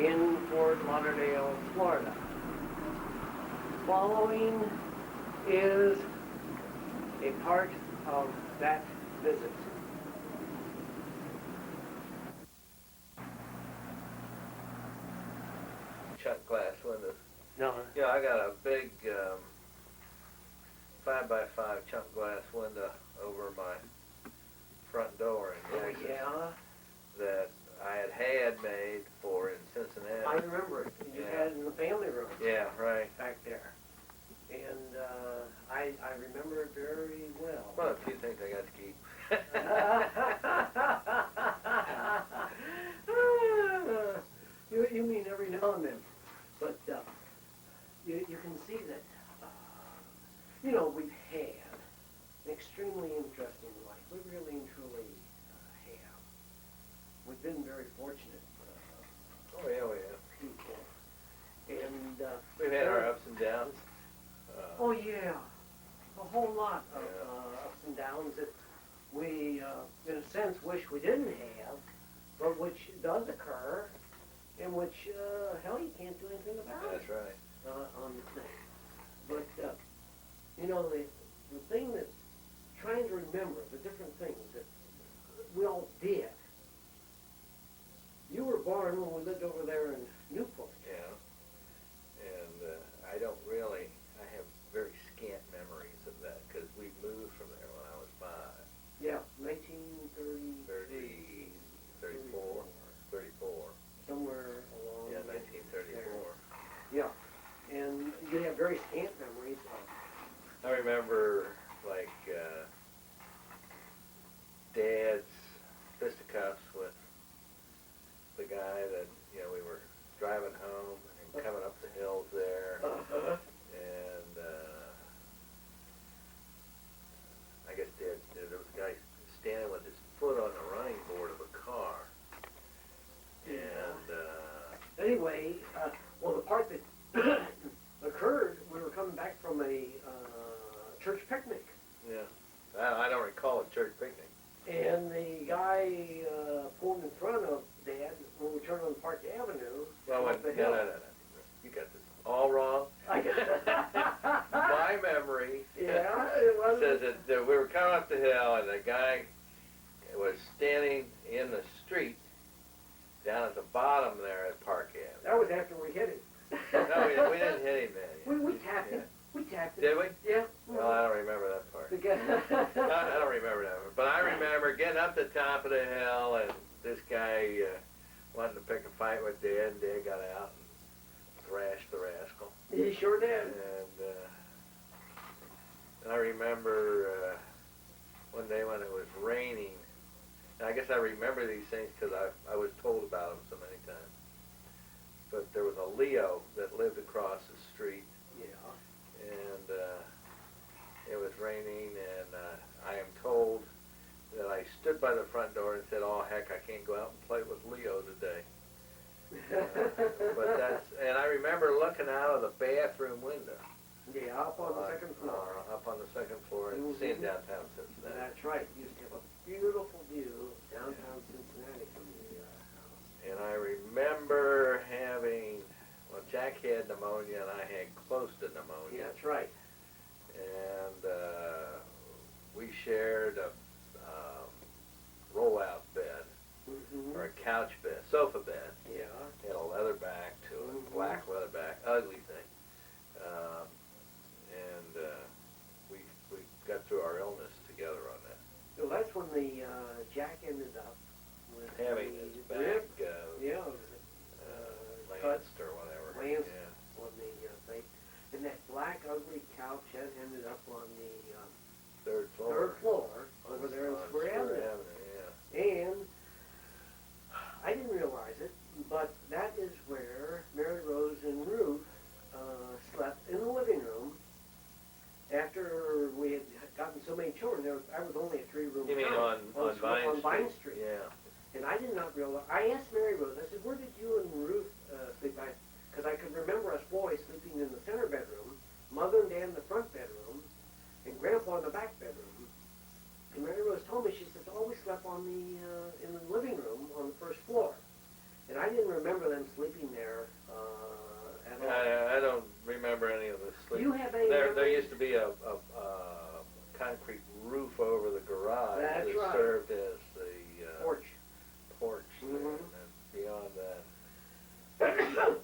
in Fort Lauderdale, Florida. Following is a part of that visit. Chuck glass windows. No. Yeah, I got a big 5x5 chunk glass window over my front door in Texas that I had made for in Cincinnati. I remember it. You had it in the family room. Yeah, right. Back there. And I remember it very well. One of the few things I got to keep. You mean every now and then. But you can see that, we've had an extremely interesting life. We really and truly have. We've been very fortunate Oh yeah. people. And we've had our ups and downs. oh yeah, a whole lot of ups and downs that we, in a sense, wish we didn't have, but which does occur, and which, hell, you can't do anything about. That's right. On the thing. But, the thing that, trying to remember the different things that we all did. You were born when we lived over there in Newport. Yeah. And I have very scant memories of that because we moved from there when I was 5. Yeah, 1930. 34. Somewhere along. Yeah, 1934. There. Yeah, and you have very scant memories of. I remember, like, Dad's fisticuffs with the guy that, we were driving home and coming up the hills there. And I guess there was a guy standing with his foot on the running board of a car. And anyway, well, the part that occurred, we were coming back from a church picnic. Yeah, I don't recall a church picnic. And the guy pulled in front of Dad when we turned on Park Avenue. Well, up the hill. No. You got this all wrong. My memory says that we were coming up the hill and the guy was standing in the street down at the bottom there at Park Avenue. That was after we hit it. No, we didn't hit him then. We tapped him. We tapped him. Did we? Yeah. Well, I don't remember that part. No, I don't remember that part. But I remember getting up the top of the hill and this guy wanted to pick a fight with Dad, and Dad got out and thrashed the rascal. He sure did. And I remember one day when it was raining, and I guess I remember these things because I was told about them so many times. But there was a Leo that lived across the street. Yeah. And it was raining, and I am told that I stood by the front door and said, "Oh heck, I can't go out and play with Leo today." And I remember looking out of the bathroom window. Yeah, up on the second floor. Up on the second floor and seeing downtown Cincinnati. That's right. You used to have a beautiful view of downtown Cincinnati from the house. And I remember having, Jack had pneumonia and I had close to pneumonia. Yeah, that's right. And we shared a roll-out bed, or a couch bed, sofa bed. Yeah. Had a leather back to it, black leather back, ugly thing. We got through our illness together on that. So that's when the Jack ended up with having his back lanced or whatever. Lanced on the thing. And that black ugly couch had ended up on the third floor over there in Square Avenue. Yeah. And I didn't realize it. didn't remember them sleeping there at all. I don't remember any of the sleep. You have any There memory? used to be a concrete roof over the garage That's that right. served as the Porch. porch there, Mhm. and then beyond that,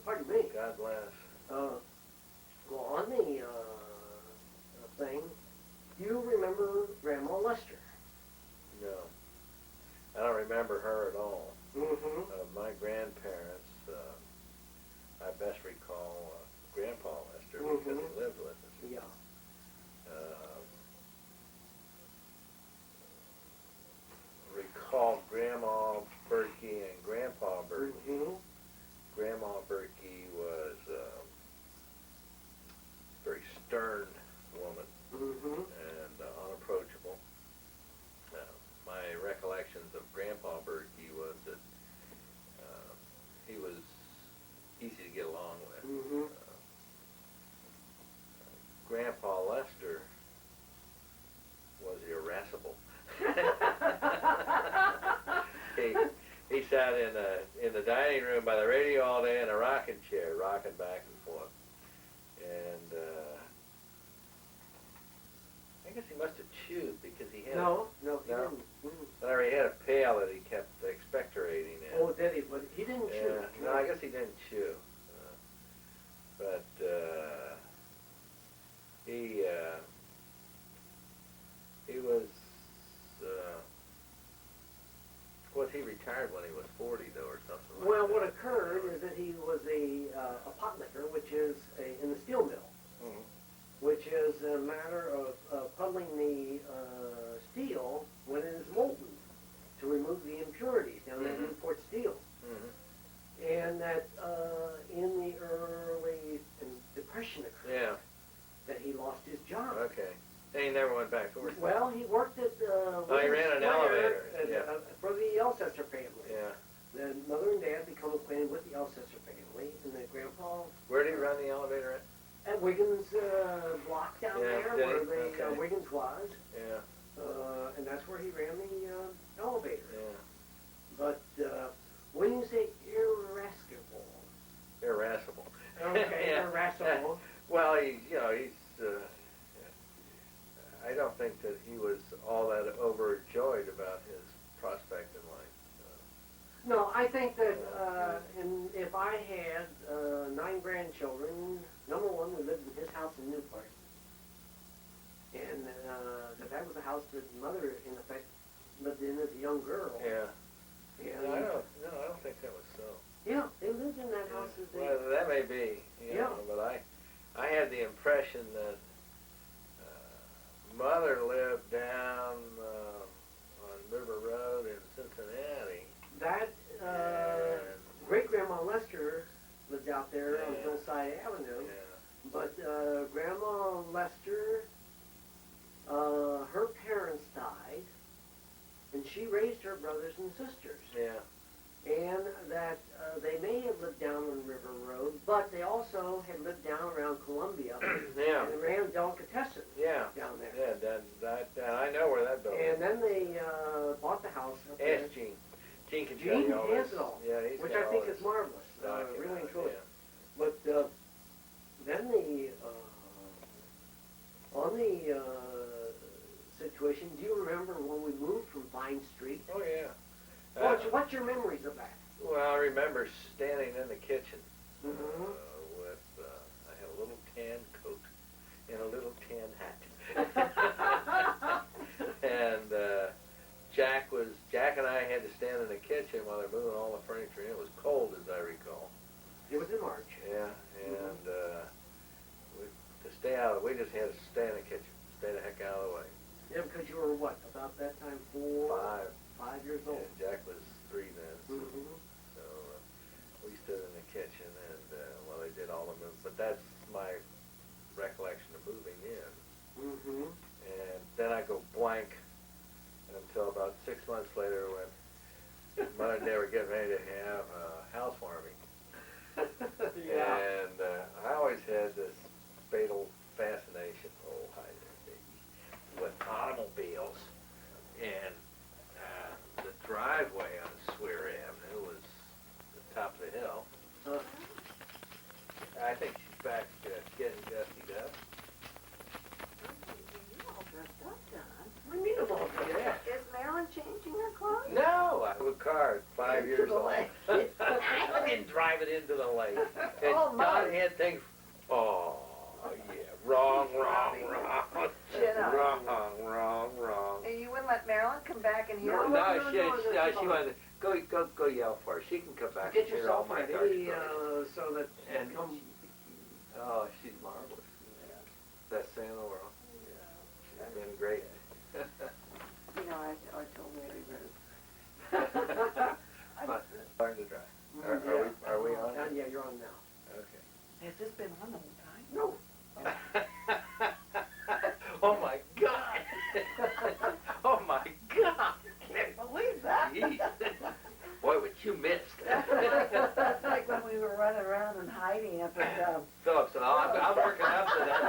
Pardon me. God bless. Well, on the thing, you remember Grandma Lester? No, I don't remember her at all. Mm-hmm. My grandparents, I best recall Grandpa Lester because he Mhm. lived with us. Yeah. Recall Grandma Bertke and Grandpa Bertke. Mm-hmm. Grandma Bertke was a very stern woman Mm-hmm. and unapproachable. My recollections of Grandpa Bertke was that he was easy to get along with. Mm-hmm. Grandpa Lester was irascible. he sat in the dining room by the radio all day in a rocking chair, rocking back and forth. And I guess he must have chewed because he had No, he No? didn't. Mm. or he had a pail that he kept expectorating in. Oh, did he? But he didn't chew. No, I guess he didn't chew. But he was, of course, he retired when he was 40, though, or something like Well, that. what occurred is that he was a pot licker, which is in the steel mill, Mhm. which is a matter of puddling the steel when it is molten to remove the impurities down in Mhm. Newport Steel. Mhm. And that in the early Depression occurred, Yeah, that he lost his job. okay. And he never went back to work. Well, he worked at he Williams ran an Square elevator, at, yeah. for the Elsesser family. Yeah. The mother and dad become acquainted with the Elsesser family, and the grandpa Where did he run the elevator at Wiggins block down Yeah, there, did where he? the Okay. Wiggins was, at? Yeah, and that's where he ran the elevator. yeah. But when you say irascible, Irascible. okay, Yeah. irascible. Well, he's. I don't think that he was all that overjoyed about his prospect in life. No, I think that if I had 9 grandchildren, number one, we lived in his house in Newport. And that was a house that mother, in effect, lived in as a young girl. Yeah. And, No, I don't think that was so. yeah, they lived in that house as they... Well, that may be. Yeah. But I had the impression that mother lived down on River Road in Cincinnati. That And- great-grandma Lester lived out there on Yeah. Hillside Avenue. Yeah. But Grandma Lester, her parents died, and she raised her brothers and sisters. Yeah. And that they may have lived down on River Road, but they also had lived down around Columbia Yeah. and ran delicatessen Yeah. down there. Yeah. That I know where that building. And then they bought the house up there. Ask Gene. Gene can tell Gene you all has this. it all, Yeah, he's which got I all think this is marvelous, documented, really and truly. yeah. But then on the situation, do you remember when we moved from Vine Street? Oh yeah. What's your memories of that? Well, I remember standing in the kitchen Mm-hmm. with I had a little tan coat and a little tan hat, and Jack and I had to stand in the kitchen while they're moving all the furniture in. It was cold, as I recall. It was in March. Yeah, and to stay out of we just had to stay in the kitchen, stay the heck out of the way. Yeah, because you were what, about that time, 5 years old? And Jack was 3 then. So, Mm-hmm. so we stood in the kitchen and while they did all the moving. But that's my recollection of moving in. Mm-hmm. And then I go blank until about 6 months later when Mother and Dad were getting ready to have housewarming. Yeah. And I always had this fatal fascination. Oh, hill. Uh, I think she's back getting gussied up. You're all dressed up, Don. what do you mean about that? Yeah. Is Marilyn changing her clothes? No, I have a car 5 Into years the old. lake. I didn't drive it into the lake. And Oh, Don my. had things. Oh, yeah. Wrong. Chin up. Wrong. Hey, you wouldn't let Marilyn come back and hear No, her? No, no, she no, she wanted to go yell for her. She can come back Get and hear all yourself my car ready, stories. so that And you come. Oh, she's marvelous. Best thing in the world. She's been great. You know, I told Mary Ruth. Learn to drive. Are we on? Yeah, you're on now. Okay. Has this been on the whole time? No. Oh my God! Oh my God! Can't believe that. Jeez. Boy, what you missed. That's like when we were running around and hiding up at, Phillips, and I'm working up to that.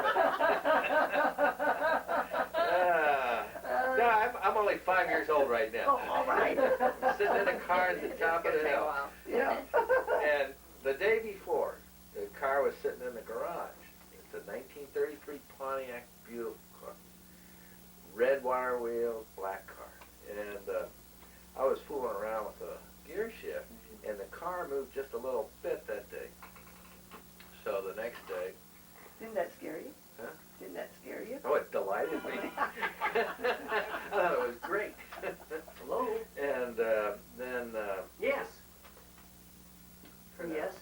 No, I'm only 5 years old right now. Oh, all right. I'm sitting in a car at the top of the hill. Yeah. And the day before, the car was sitting in the garage. It's a 1933 Pontiac, beautiful car. Red wire wheels, black car. And I was fooling around with the gear shift, and the car moved just a little bit that day. So the next day, Didn't that scare you? Huh? Didn't that scare you? oh, it delighted me. I thought it was great. Hello? And then Yes. Yes.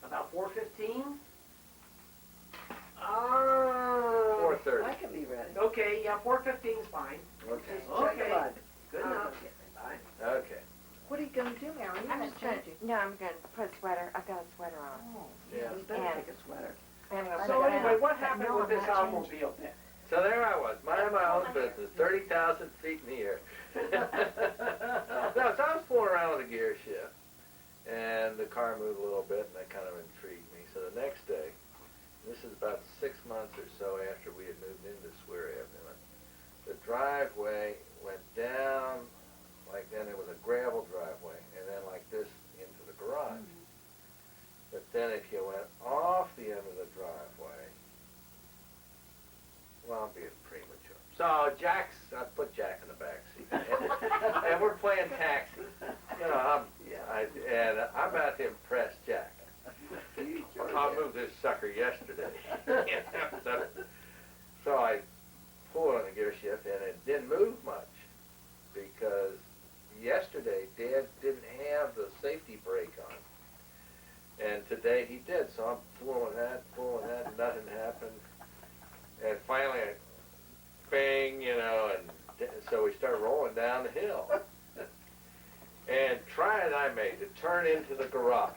About 4:15. 4:30. I can be ready. Okay, yeah, 4:15 is fine. Okay. Just check Okay. blood. Good I'll enough. go get it. Bye. Okay. What are you gonna do, Mary? You're I'm not just gonna, changing. no, I'm gonna put a sweater, I've got a sweater on. Oh, Yeah. you better And- take a sweater. And I'm gonna So put it anyway, on. what But happened no, with I'm this not changing. automobile then? So there I was, minding my own business, 30,000 feet in the air. No, so I was fooling around with a gear shift, and the car moved a little bit, and that kind of intrigued me. So the next day, this is about 6 months or so after we had moved into Swear Avenue, the driveway went down, like then it was a gravel driveway, and then like this into the garage. But then if you went off the end of the driveway, well, I'm being premature. So I put Jack in the back seat, and we're playing taxi. You know, I'm about to impress Jack. I moved this sucker yesterday. So I pulled on the gear shift, and it didn't move much because yesterday Dad didn't have the safety brake on. And today he did, so I'm pulling that, nothing happened. And finally, bang, you know, and so we started rolling down the hill. And trying I made to turn into the garage.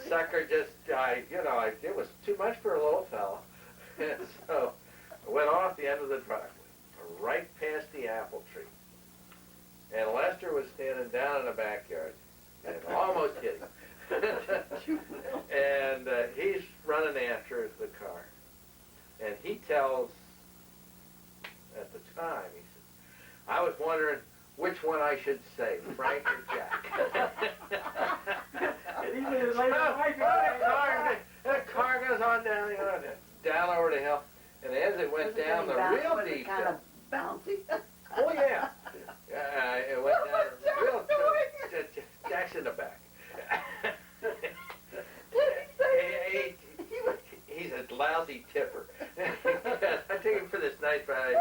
Sucker just, it was too much for a little fella. And so I went off the end of the driveway, right past the apple tree. And Lester was standing down in the backyard. And almost hit him. And he's running after the car. And he tells, at the time, he said, I was wondering which one I should say, Frank or Jack. And even his late wife, the car goes on down, down over the hill. And as it went down the real deep kind hill, of bouncy. oh yeah, it went down real deep. Jack's in the back. He's a lousy tipper. I take him for this nice ride,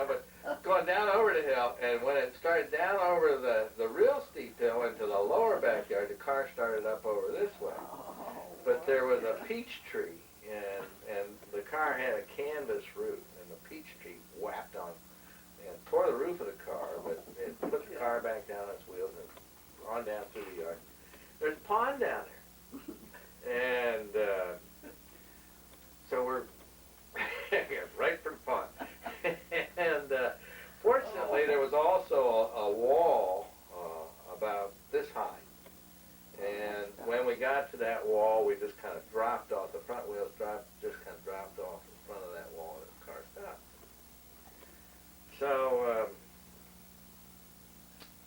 but going down over the hill, and when it started down over the real steep hill into the lower backyard, the car started up over this way. But there was a peach tree, and the car had a canvas roof, and the peach tree whacked on and tore the roof of the car, but it put the car back down its wheels and on down through the yard. There's a pond down there. And so we're right for the pond. And fortunately, there was also a wall about this high. And when we got to that wall, we just kind of dropped off. The front wheels just kind of dropped off in front of that wall, and the car stopped. So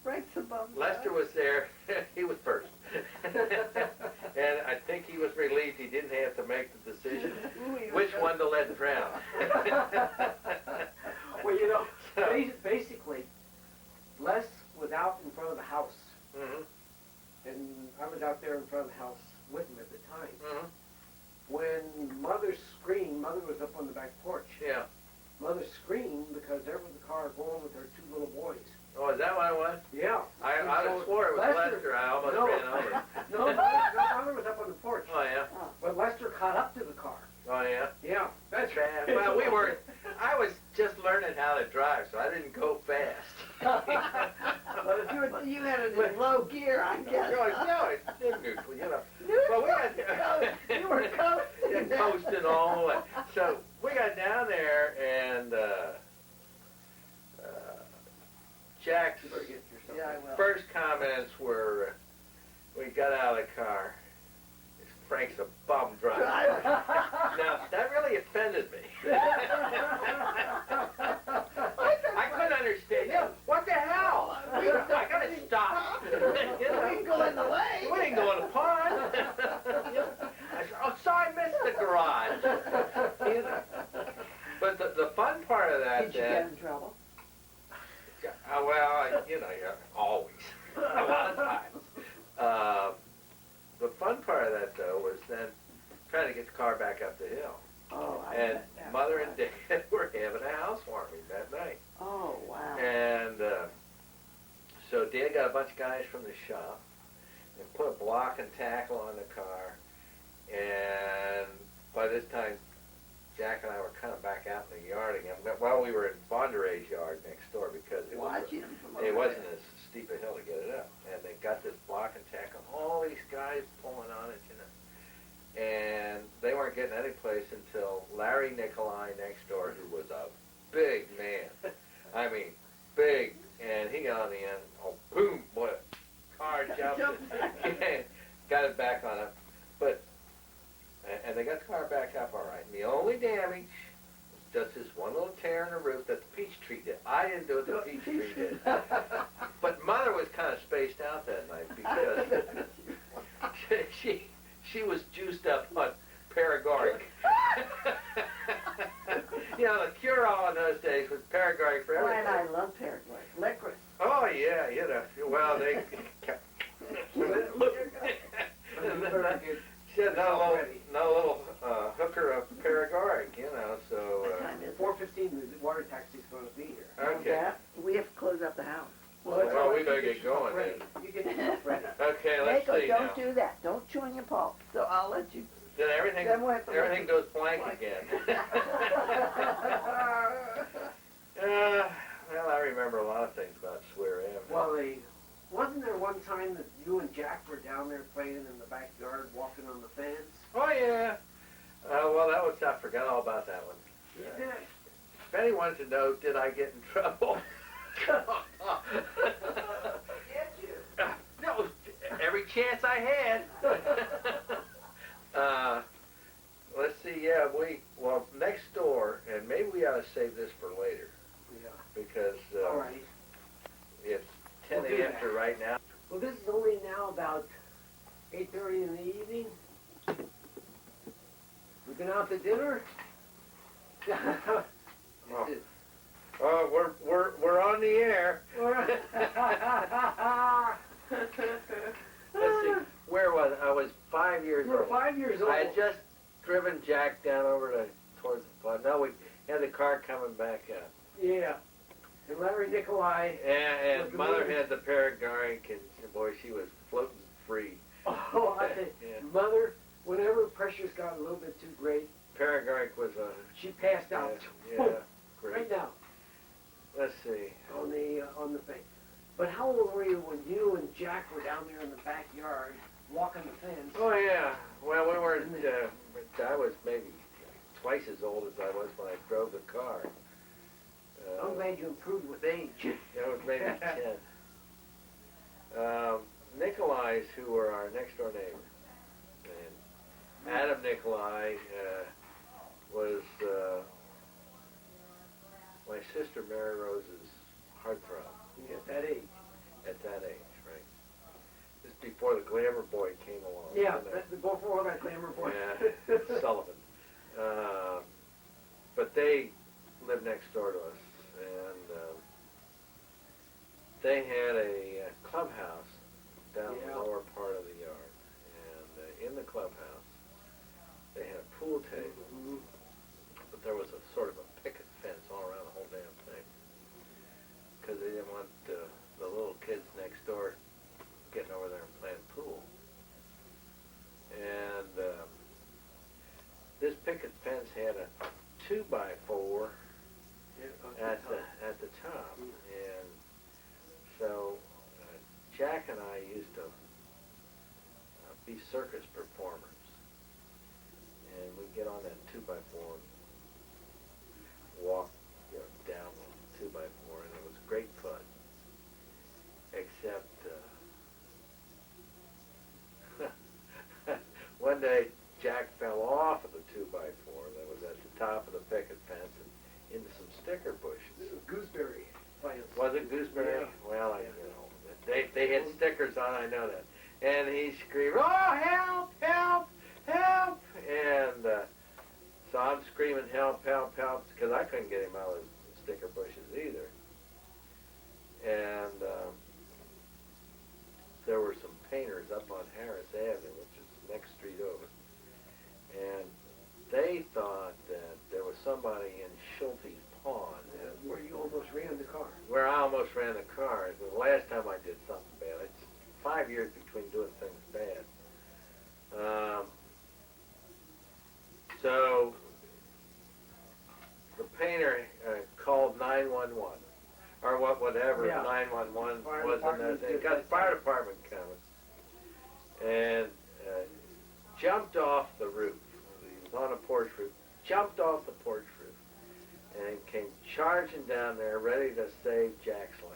Frank's Lester was there. He was first. And I think he was relieved he didn't have to make the decision which one to let drown. Well, you know, So- basically, Les was out in front of the house, Mhm, and I was out there in front of the house with him at the time. mhm, When Mother screamed, Mother was up on the back porch. yeah. Mother screamed because there was a car going with her two little boys. Oh, is that what it was? Yeah. I So swore it was Lester. I almost no, ran over. No, Mother was up on the porch. Oh, yeah. But Lester caught up to the car. Oh, yeah. Yeah, that's Bad. Well, we weren't. I was just learning how to drive, so I didn't go fast. You had it in low gear, I guess. No, it's neutral, you know. Neutral. Well, we got You were coasting. yeah, coasting all the way. So we got down there, and Jack's You better get yourself. Yeah, I will. first comments were, we got out of the car. Frank's a bum driver. Now that really offended me. I couldn't understand. You know, what the hell? I gotta stop. You know, We can go in the lane. we didn't go in the pond. You know, oh, so I missed the garage. You know. But the fun part of that, Did you get in trouble? well, you know, yeah, always, a lot of times. The fun part of that, though, was then trying to get the car back up the hill. Oh, I And bet that Mother was- and Dad were having a housewarming that night. Oh, wow. And so Dad got a bunch of guys from the shop and put a block and tackle on the car. And by this time, Jack and I were kind of back out in the yard again. But while we were in Bondere's yard next door because Watching him from it over wasn't there. as steep a hill to get it up. And they got this block and tackle, all these guys pulling on it, you know. And they weren't getting any place until Larry Nicolai next door, who was a big man. I mean, big. And he got on the end, oh, boom, boy, car jumped and got it back on up. But, and they got the car back up all right. And the only damage was just this one little tear in the roof that the peach tree did. I didn't do it, the peach tree did. But Mother was kind of spaced out that night because she was juiced up on Paragoric. You know, the cure-all in those days was Paragoric for Oh, and I everything. love Paraguay. Licorice. Oh, yeah, you know. Well, they kept... You better get She had no little, ready. hooker of Paragoric, you know, so... What time is it? 4:15, the water taxi's gonna be here. Okay. Yeah, we have to close up the house. Well, it's all we right. better You get yourself going ready. You get yourself ready. Okay, let's Mako, see now. don't do that. Don't chew on your pulp. So I'll let you. Then everything, Then we'll have to everything goes blank again. Well, I remember a lot of things about Swear Avenue. Well, wasn't there one time that you and Jack were down there playing in the backyard, walking on the fence? Oh, yeah. Well, that was, I forgot all about that one. You did. If anyone wanted to know, did I get in trouble? No, every chance I had. Let's see, yeah, well, next door, and maybe we ought to save this for later, Yeah. because All right. it's 10 We'll do after that. right now. Well, this is only now about 8:30 in the evening. We been out to dinner? Oh. Oh, we're on the air. Let's see, where was I? I was 5 years You were old. 5 years old. I had just driven Jack down over towards the pond. No, we had the car coming back up. Yeah. And Larry Nicolai. And With the Mother moon. had the Paragoric, and boy, she was floating free. Oh, I think, Yeah. Mother, whenever pressures got a little bit too great, Paragoric was a she passed out. yeah, great. Right now, Let's see. on the thing. But how old were you when you and Jack were down there in the backyard walking the fence? Oh yeah. Well, we weren't. I was maybe twice as old as I was when I drove the car. I'm glad you improved with age. I was maybe 10. Nicolai's, who were our next door neighbor, and Adam Nicolai was my sister Mary Rose's heartthrob At that age. at that age, before the Glamour Boy came along. Yeah, you know. that's before that Glamour Boy. Yeah, Sullivan. But they lived next door to us, and they had a clubhouse down Yeah. the lower part of the yard. And in the clubhouse, they had a pool table, Mhm. but there was a sort of a picket fence all around the whole damn thing. Because they didn't want the little kids next door getting over there and playing pool. And this picket fence had a 2x4 Yeah, at the top, and so Jack and I used to be circus performers, and we'd get on that 2x4 and walk, down the 2x4, and it was great fun. Except one day Jack fell off of the 2x4 that was at the top of the picket fence and into some sticker bushes. It was gooseberry fence. Was it gooseberry? Yeah. Well, they had stickers on, I know that. And he screamed, "Oh, help, help, help!" And so I'm screaming, "Help, help, help," because I couldn't get him out of the sticker bushes either. And there were some painters up on Harris Avenue, which is the next street over. And they thought that there was somebody in Schulte's Pond Where you almost ran the car. where I almost ran the car. It was the last time I did something bad. It's 5 years between doing things bad. So the painter called 911, or whatever Yeah. 911 Fire was in department that. did Got the that fire too. department coming, and jumped off the roof. He was on a porch roof. Jumped off the porch roof and came charging down there, ready to save Jack's life.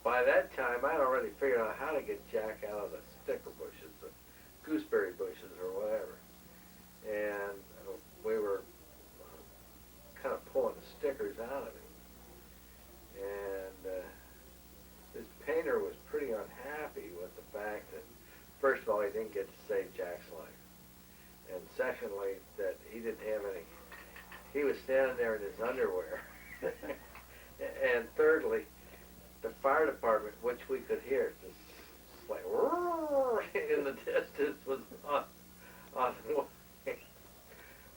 By that time, I'd already figured out how to get Jack out of the sticker bushes, the gooseberry bushes or whatever. And we were kind of pulling the stickers out of him. And this painter was pretty unhappy with the fact that, first of all, he didn't get to save Jack's life. And secondly, that he didn't have any, he was standing there in his underwear. And thirdly, the fire department, which we could hear, just like in the distance, was on the way.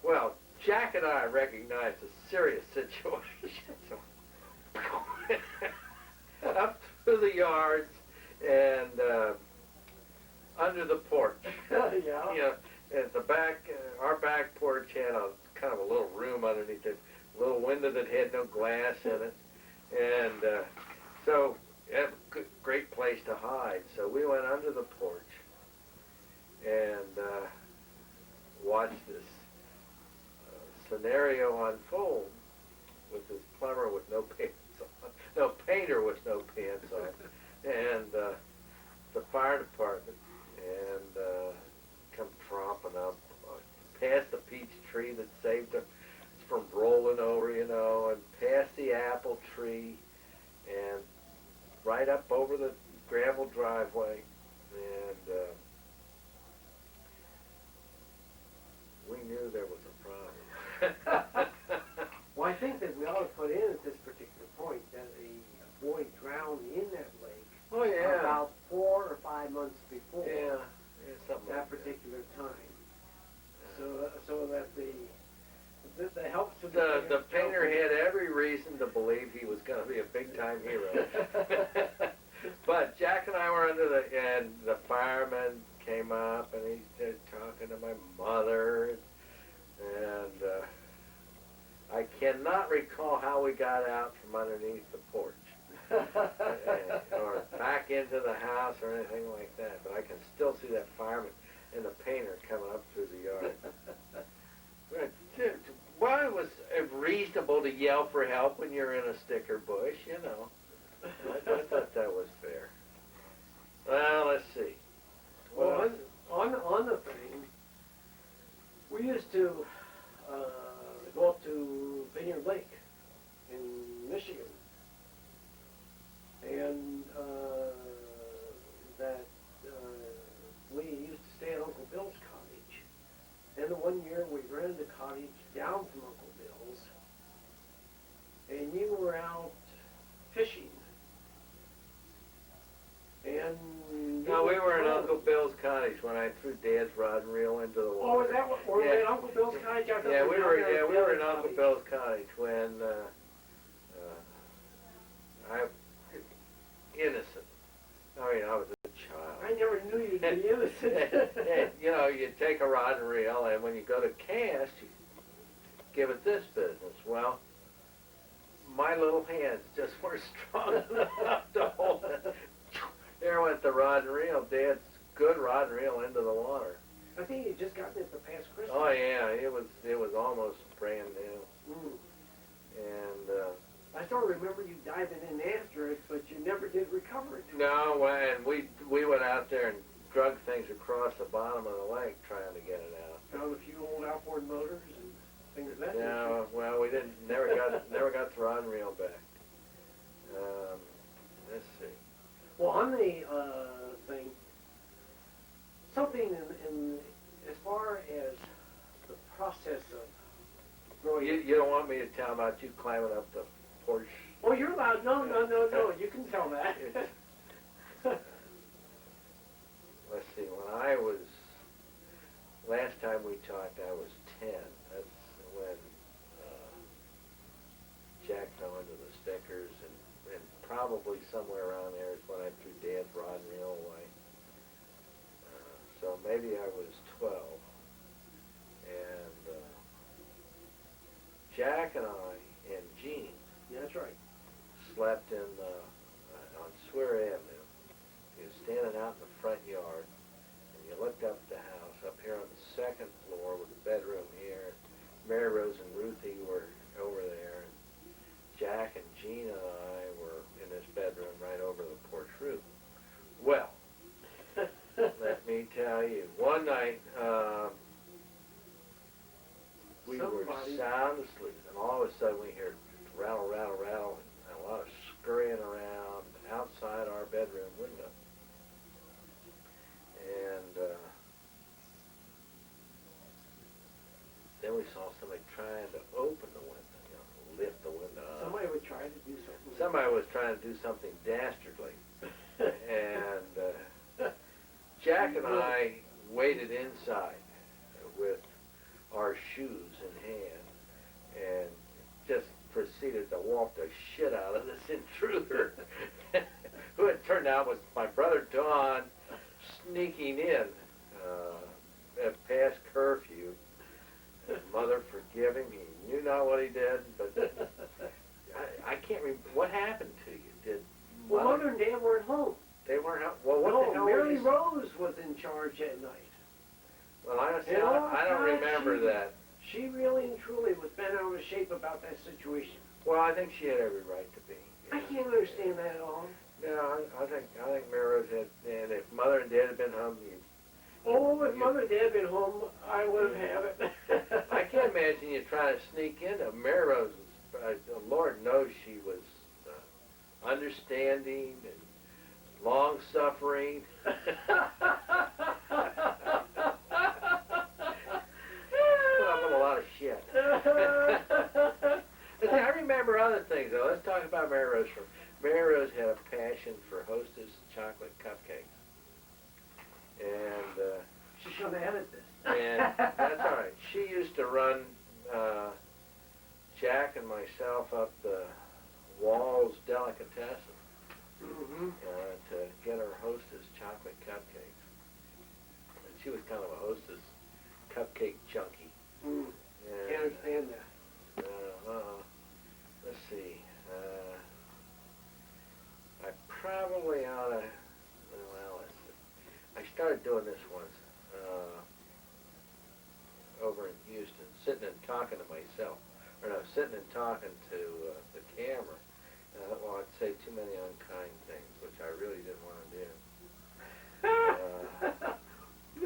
Well, Jack and I recognized a serious situation. Up through the yards and under the porch. Yeah. You know, at the back, our back porch had a kind of a little room underneath it, a little window that had no glass in it, and so it was a great place to hide. So we went under the porch and watched this scenario unfold with this plumber with no pants on, no painter with no pants on, and the fire department, and come tromping up past the peach tree that saved them from rolling over, and past the apple tree, and right up over the gravel driveway, and we knew there was a problem. Well, I think that we ought to put in at this particular point that a boy drowned in that lake Oh yeah. about 4 or 5 months before Yeah, something that like particular time. So that the help to The painter had every reason to believe he was going to be a big-time hero. But Jack and I were and the fireman came up, and he started talking to my mother, and I cannot recall how we got out from underneath the porch, or back into the house or anything like that, but I can still see that fireman and the painter coming up through the yard. Well, it was reasonable to yell for help when you're in a sticker bush, I thought that was fair. Well, let's see. Well, on the thing, we used to go up to Vineyard Lake in Michigan, and cottage when I threw Dad's rod and reel into the Oh, water. is that what, were we at Uncle Bill's cottage? I thought Yeah, we were. down there Yeah, at we the were other in Uncle cottage. Bill's cottage when I innocent. I mean, I was a child. I never knew you'd be innocent. And, you know, you take a rod and reel, and when you go to cast, you give it this business. Well, my little hands just weren't strong enough to hold it. There went the rod and reel. Dad's good rod and reel into the water. I think you just gotten it for past Christmas. Oh yeah, it was almost brand new, Mm. and I still remember you diving in after it, but you never did recover it. no, and we went out there and drug things across the bottom of the lake trying to get it out. Found a few old outboard motors and things of that nature. No, well, we never got the rod and reel back. Let's see. Well, on the thing, something in as far as the process of growing. You don't want me to tell about you climbing up the porch? Oh, you're allowed. No. You can tell that. Let's see. When I was last time we talked, I was 10. That's when Jack fell into the stickers, and probably somewhere around there is when I threw Dad's rod and reel away. So maybe I was 12, and Jack and I and Gene Yeah, that's right. slept in on Swear Avenue. He was standing out in the front yard, and you looked up at the house. Up here on the second floor with the bedroom here, Mary Rose and Ruthie were over there, and Jack and Gene and I were in this bedroom right over the porch roof. Well, let me tell you, one night we were sound asleep, and all of a sudden we hear rattle, rattle, rattle, and a lot of scurrying around outside our bedroom window. And then we saw somebody trying to open the window, you know, lift the window up. Somebody would try to do something. Somebody was trying to do something dastardly. And Jack and I waited inside with our shoes in hand and just proceeded to walk the shit out of this intruder, who it turned out was my brother Don, sneaking in at past curfew. Mother forgive him, he knew not what he did, but I can't remember. What happened to you? Did Well, Mother and Dad weren't home. they weren't out? Well, what the No, hell Mary was Rose was in charge at night. Well, I You know, don't God, remember she- that. She really and truly was bent out of shape about that situation. Well, I think she had every right to be. I can't understand that at all. No, I think Mary Rose had, and if Mother and Dad had been home, Oh, if Mother and Dad had been home, I would have it. I can't imagine you trying to sneak into Mary Rose. Lord knows she was understanding and long-suffering. Put up with a lot of shit. But I remember other things, though. Let's talk about Mary Rose. Mary Rose had a passion for Hostess chocolate cupcakes. And She should have edit this. and that's all right. She used to run Jack and myself up the Wall's Delicatessen Mm-hmm. to get her Hostess chocolate cupcakes. And she was kind of a Hostess cupcake junkie. Mm. And, Can't understand that. let's see. I probably ought to. Well, let's see. I started doing this once over in Houston, sitting and talking to myself, or no, sitting and talking to the camera. Well, I'd say too many unkind things, which I really didn't want to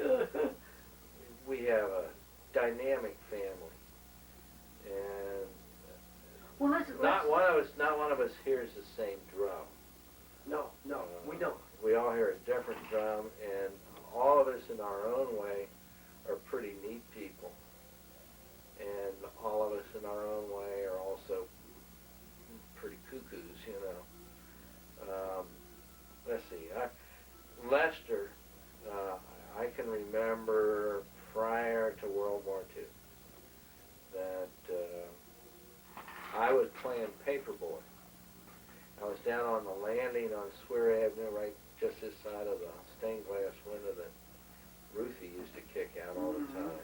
do. We have a dynamic family, and Well, let's not one of us hears the same drum. No, we don't. We all hear a different drum, and all of us in our own way are pretty neat people, and all of us in our own way are also pretty cuckoos, you know. Let's see. Lester, I remember prior to World War II that I was playing paperboy. I was down on the landing on Swear Avenue, right just this side of the stained glass window that Ruthie used to kick out all the time.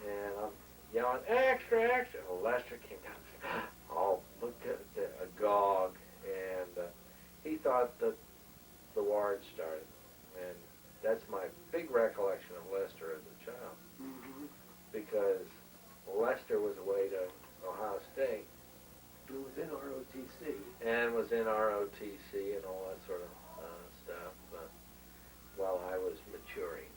And I'm yelling, extra, extra. Well, Lester came down, all looked at agog, and he thought that the war had started. And that's my big recollection of Lester as a child, because Lester was away to Ohio State. It was in ROTC. And was in ROTC and all that sort of stuff while I was maturing.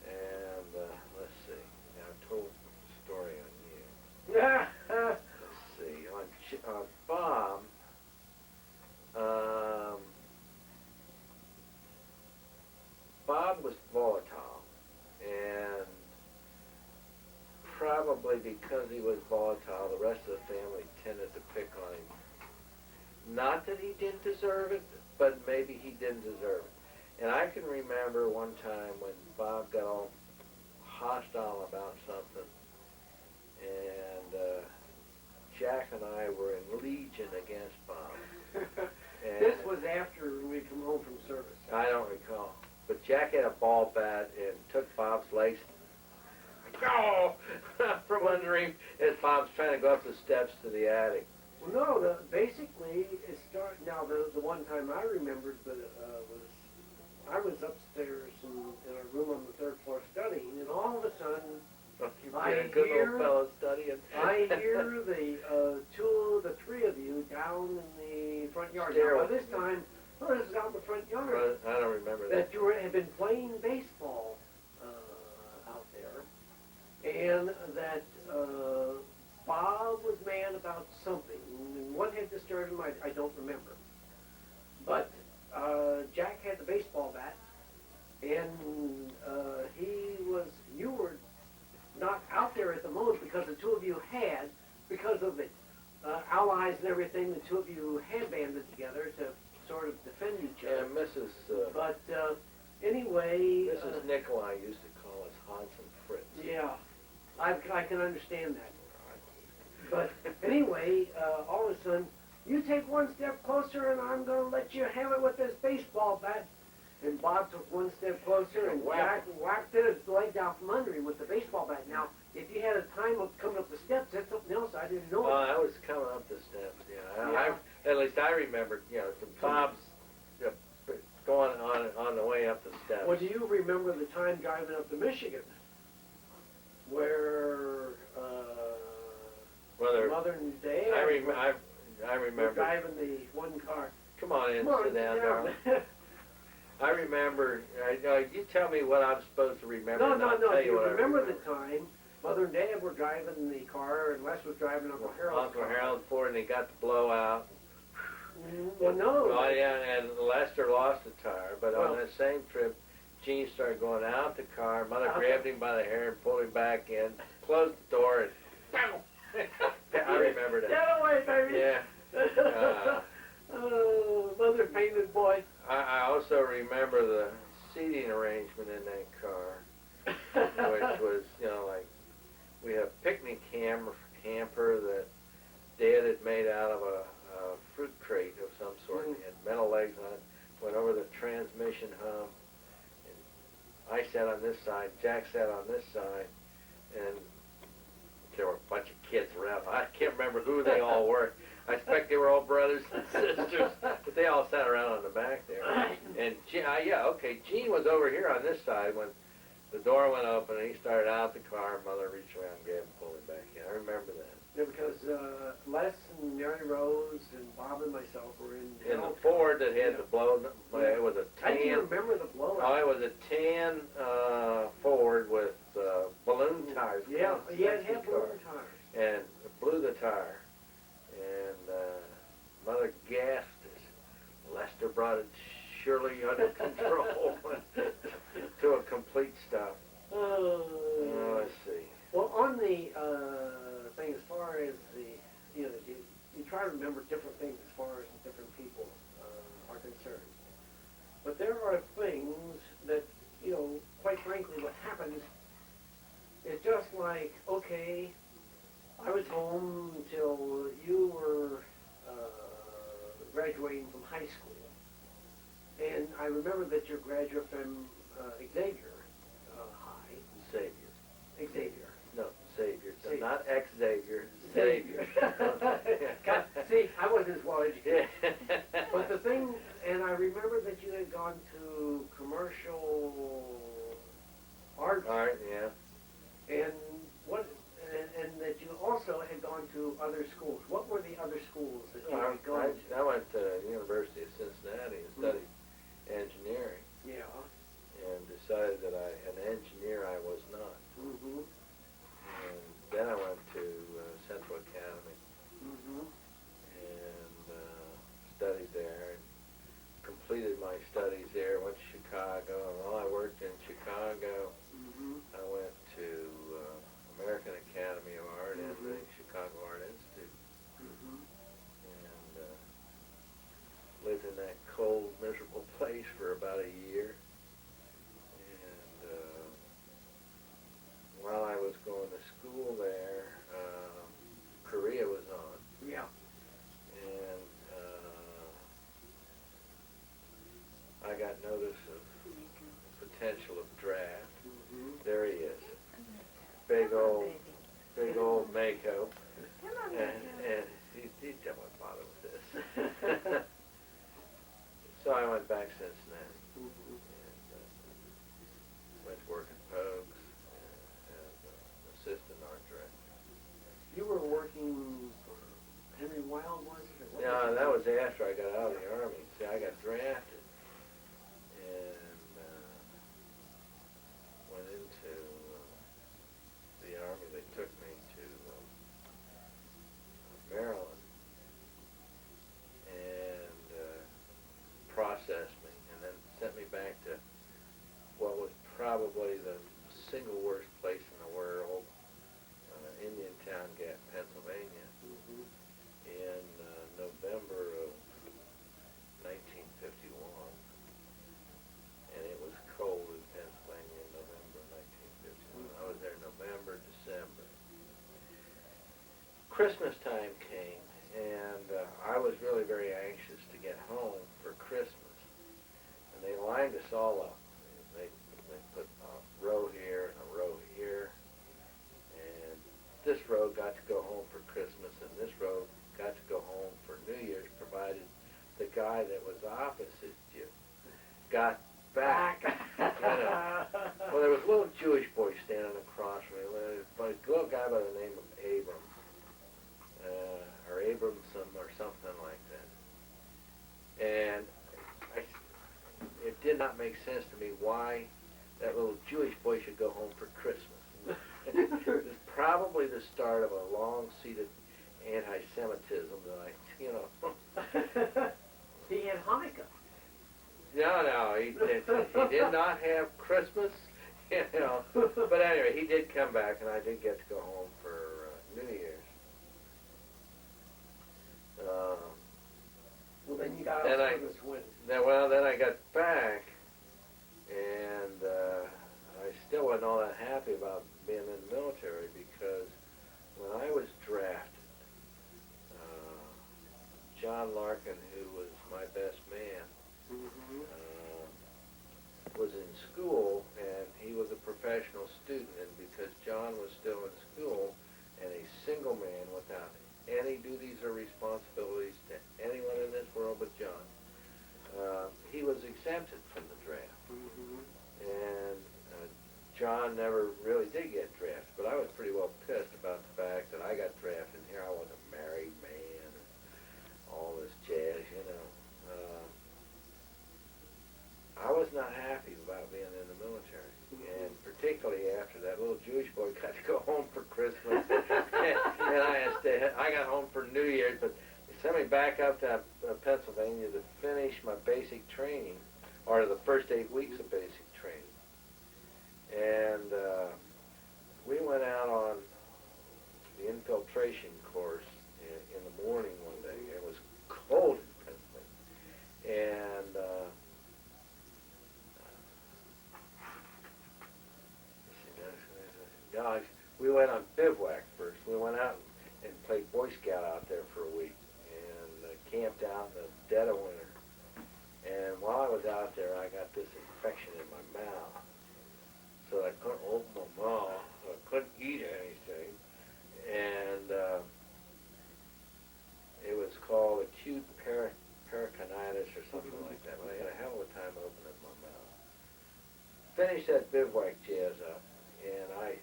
And let's see, now I told the story on you. Let's see, on Bob, Bob was volatile, and probably because he was volatile, the rest of the family tended to pick on him. Not that he didn't deserve it, but maybe he didn't deserve it. And I can remember one time when Bob got all hostile about something, and Jack and I were in legion against Bob. And This was after we come home from service. I don't recall. But Jack had a ball bat and took Bob's lace. Go! From under him as Bob's trying to go up the steps to the attic. Well, no, basically, it started, now the one time I remembered, but was, I was upstairs in a room on the third floor studying, and all of a sudden, You've been a good old fellow studying. I hear the three of you down in the front yard. Now, Stairwell. by this time, this is out in the front yard. I don't remember that. That you had been playing baseball out there, and that Bob was mad about something. And what had disturbed him, I don't remember. But Jack had the baseball bat, and you were not out there at the moment because the two of you had, because of the allies and everything, the two of you had banded together to sort of defend each other. Yeah, Mrs. But anyway, Mrs. Nikolai used to call us Hans and Fritz. yeah, I can understand that. But anyway, all of a sudden, you take one step closer and I'm going to let you have it with this baseball bat. And Bob took one step closer and Jack whacked his leg out from under him with the baseball bat. Now, if you had a time of coming up the steps, that's something else I didn't know. Well, I was coming up the steps, yeah. Yeah. At least I remembered, the Bob's going on the way up the steps. Well, do you remember the time driving up to Michigan where Mother and Dad I were remember. driving the one car? Come on in, Come on, sit down, sit darling. I remember. You tell me what I'm supposed to remember. No. And I'll tell you You what remember I the time Mother and Dad were driving the car and Les was driving Uncle Harold's Uncle car. Harold Ford, and he got the blowout. Well, no. Oh yeah, and Lester lost the tire. But on Well- that same trip, Gene started going out the car. Mother Okay. grabbed him by the hair and pulled him back in, closed the door, and I remember that. Get away, baby. Yeah. Oh, Mother painted boy. I also remember the seating arrangement in that car, which was, like, we had a picnic hamper that Dad had made out of a fruit crate of some sort. It had metal legs on it, went over the transmission hump, and I sat on this side, Jack sat on this side, and there were a bunch of kids around. I can't remember who they all were. I expect they were all brothers and sisters, but they all sat around on the back there. And Gene was over here on this side when the door went open and he started out the car, and Mother reached around and gave him, pulled him back in. I remember that. Yeah, because Les and Mary Rose and Bob and myself were in In the Ford that had the blow, it was a I tan. can remember the blowout. Oh, it was a tan Ford with balloon tires. Yeah, it had Car. balloon tires. And it blew the tire. And Mother gasped as Lester brought it surely under control to a complete stop. Let's see. Well, on the thing, as far as you try to remember different things as far as different people are concerned. But there are things that, quite graduating from high school. And I remember that you're graduate from Xavier High. Savior. Xavier. No, Savior. So Savior. not Xavier. Savior. God, see, I wasn't as well educated. Yeah. But the thing, and I remember that you had gone to commercial arts, Art, yeah. and and that you also had gone to other schools. What were the other schools that you had gone to? I went to the University of Cincinnati and studied engineering, Yeah. and decided that an engineer I was not. Mm-hmm. And then I went to Central Academy Mm-hmm. and studied there and completed my studies there. Went to Chicago, and while I worked in Chicago, Mm-hmm. I went to American Academy of Art and the Mhm. Chicago Art Institute, Mm-hmm. and lived in that cold, miserable place for about a year. And while I was going to school there, Korea was on, Yeah. and I got notice of potential of draft. Mm-hmm. There he is, big old Mako, and he don't bother with this. So I went back to Cincinnati Mm-hmm. and went to work at Pogues as assistant art director. You were working for Henry Wild, was it? Or what Yeah, was it? that was after I got out of the Army. See, I got drafted and went into the Army. They took me to Maryland and processed me and then sent me back to what was probably the single worst place in the world, Indiantown Gap, Pennsylvania, Mhm. in November of 1951, and it was cold in Pennsylvania in November of 1951. I was there November, December. Christmas time came, and I was really very anxious to get home for Christmas, and they lined us all up. They put a row here and a row here, and this row got to go home for Christmas, and this row got to go home for New Year's, provided the guy that was opposite you got back. Well, there was a little Jewish boy standing across from me, a little guy by the name of Abrams, or Abramson, or something like that. And it did not make sense to me why that little Jewish boy should go home for Christmas. It was probably the start of a long-seated anti-Semitism that He had Hanukkah. No, he did not have Christmas, But anyway, he did come back, and I did get to go home for New Year's. Well, then you got Then out for this win. Then I got back, and I still wasn't all that happy about being in the military, because when I was drafted, John Larkin, who was my best man, was in school, and he was a professional student, and because John was still in school, and a single man without any duties or responsibilities to anyone in this world but John, he was exempted from the draft. And John never really did get drafted, but I was pretty well pissed about the fact that I got drafted, and here I was a married man, and all this jazz, I was not happy about being in the military, and particularly after that little Jewish boy got to go home for Christmas, and I had to stay. I got home for New Year's, but they sent me back up to Pennsylvania to finish my basic training, or the first 8 weeks of basic training. And we went out on the infiltration course in the morning one day. It was cold in Pennsylvania, and we went on bivouac first. We went out and played Boy Scout out there for a week, and camped out in the dead of finished that bivouac jazz up, and I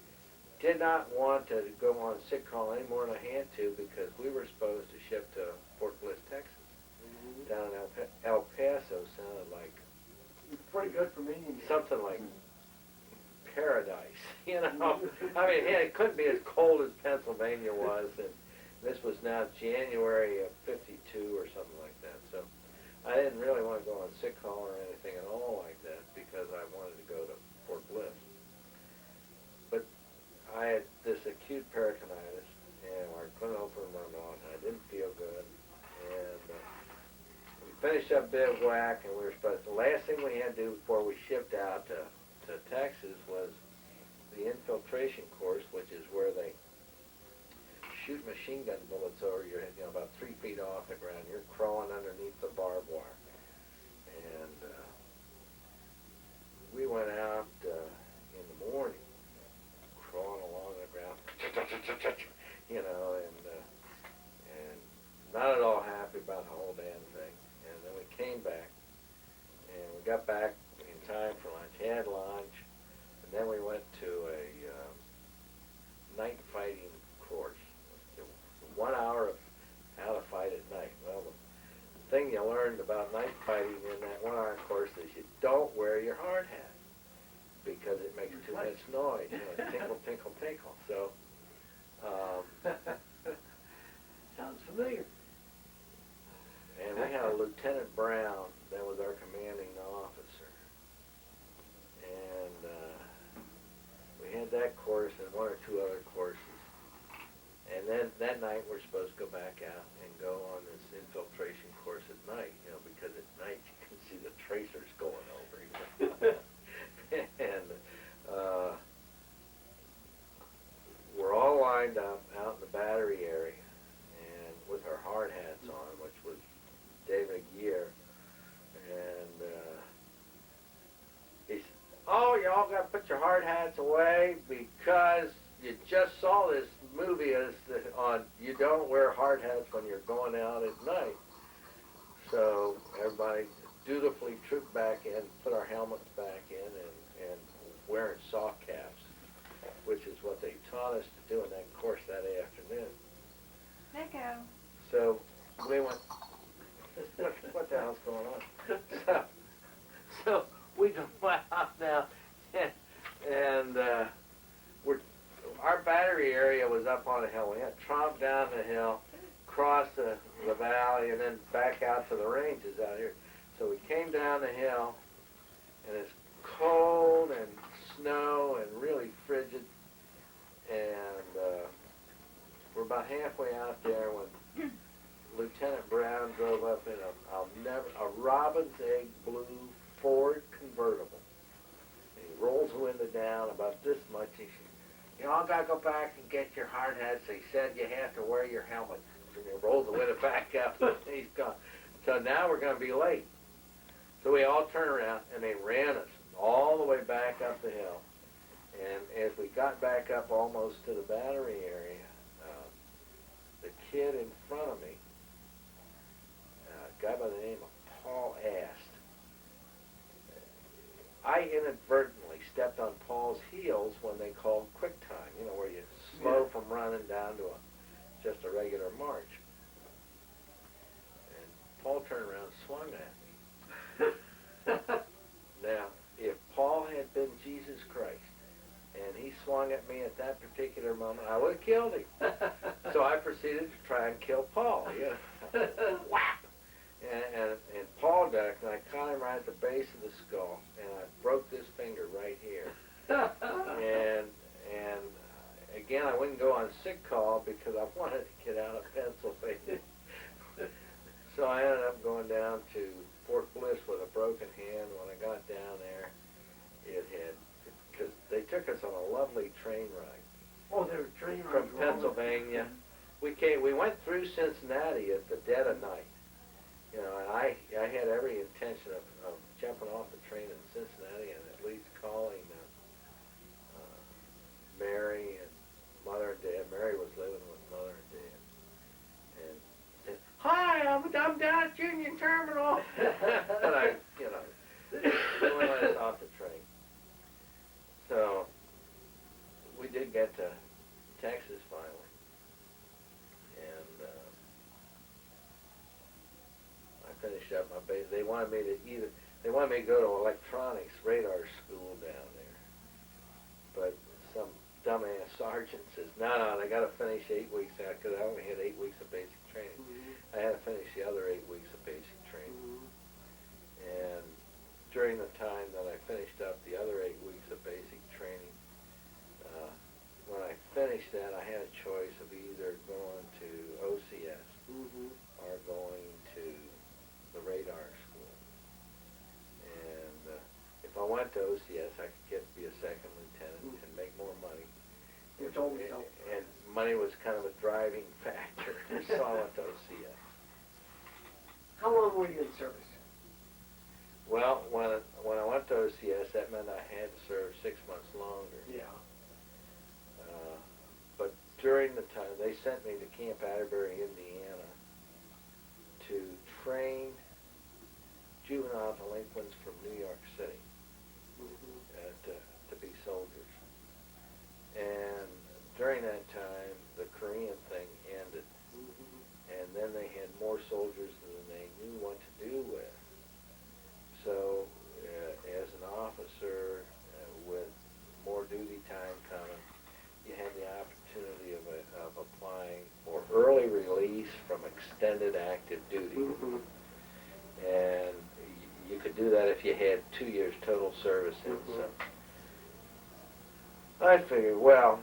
did not want to go on sick call any more than I had to because we were supposed to ship to Fort Bliss, Texas. Down in El Paso sounded like Pretty good for me. something like paradise, you know. I mean, it couldn't be as cold as Pennsylvania was, and this was now January of '52 or something like that. So I didn't really want to go on sick call or anything at all like that because I wanted to go to Fort Bliss. But I had this acute peritonitis, and I couldn't open my mouth, and I didn't feel good, and we finished up bivouac, and we were supposed. The last thing we had to do before we shipped out to Texas was the infiltration course, which is where they shoot machine gun bullets over your head, you know, about 3 feet off the ground. You're crawling underneath the barbed wire. And we went out in the morning, crawling along the ground, you know, and not at all happy about the whole damn thing. And then we came back, and we got back in time for lunch, had lunch, and then we went to a night fighting course. 1 hour of how to fight at night. Well, the thing you learned about night fighting in that 1 hour course is you don't wear your hard hat because it makes too much noise. You know, tinkle, tinkle, tinkle. So, Sounds familiar. and we had a Lieutenant Brown that was our commanding officer. And we had that course and 1 or 2 other courses. And then that night we're supposed to go back out and go on this infiltration course at night, you know, because at night you can see the tracers going over. You know? And we're all lined up out in the battery area and with our hard hats on, which was David Gear. And he said, "Oh, you all got to put your hard hats away because you just saw this movie on you don't wear hard hats when you're going out at night." So everybody dutifully trooped back in, put our helmets back in, and wearing soft caps, which is what they taught us to do in that course that afternoon. Nico. So we went, what the hell's going on? So we go out now, and our battery area was up on a hill. We had to tromp down the hill, cross the valley, and then back out to the ranges out here. So we came down the hill, and it's cold and snow and really frigid. And we're about halfway out there when Lieutenant Brown drove up in a robin's egg blue Ford convertible. And he rolls the window down about this much. He said, "You all got to go back and get your hard hats. They said you have to wear your helmet." And he rolls the window back up, and he's gone. So now we're going to be late. So we all turned around, and they ran us all the way back up the hill. And as we got back up almost to the battery area, the kid in front of me, a guy by the name of Paul Ast, I inadvertently stepped on Paul's heels when they called quick time, you know, where you slow from running down to just a regular march. And Paul turned around and swung at me. Now, if Paul had been Jesus Christ and he swung at me at that particular moment, I would have killed him. So I proceeded to try and kill Paul. You know? Whap! And Paul ducked, and I caught him right at the base of the skull, and I broke this finger right here. and again, I wouldn't go on sick call because I wanted to get out of Pennsylvania. So I ended up going down to Fort Bliss with a broken hand. When I got down there, because they took us on a lovely train ride. Oh, there were train From rides Pennsylvania. We went through Cincinnati at the dead of night. You know, and I had every intention of jumping off the train in Cincinnati and at least calling Mary and Mother and Dad. Mary was living with Mother and Dad. And said, "Hi, I'm down at Union Terminal." And I, you know, they wouldn't let us off the train. up my base. They wanted me to go to electronics radar school down there. But some dumbass sergeant says, no, they got to finish 8 weeks out because I only had 8 weeks of basic training. Mm-hmm. I had to finish the other 8 weeks of basic training. Mm-hmm. And during the time that I finished up the other 8 weeks of basic training, when I finished that, I had a choice of either going to OCS Mm-hmm. or going to the radar school. And if I went to OCS, I could get to be a second lieutenant and make more money. You told me so. And money was kind of a driving factor, so I went to OCS. How long were you in service? Well, when I went to OCS, that meant I had to serve 6 months longer. Yeah. But during the time, they sent me to Camp Atterbury, Indiana, to train juvenile delinquents from New York City Mm-hmm. to be soldiers. And during that time, the Korean thing ended, Mm-hmm. and then they had more soldiers than they knew what to do with. So, as an officer with more duty time coming, you had the opportunity of applying for early release from extended active duty. Mm-hmm. And you could do that if you had 2 years total service in. Mm-hmm. So I figured, well,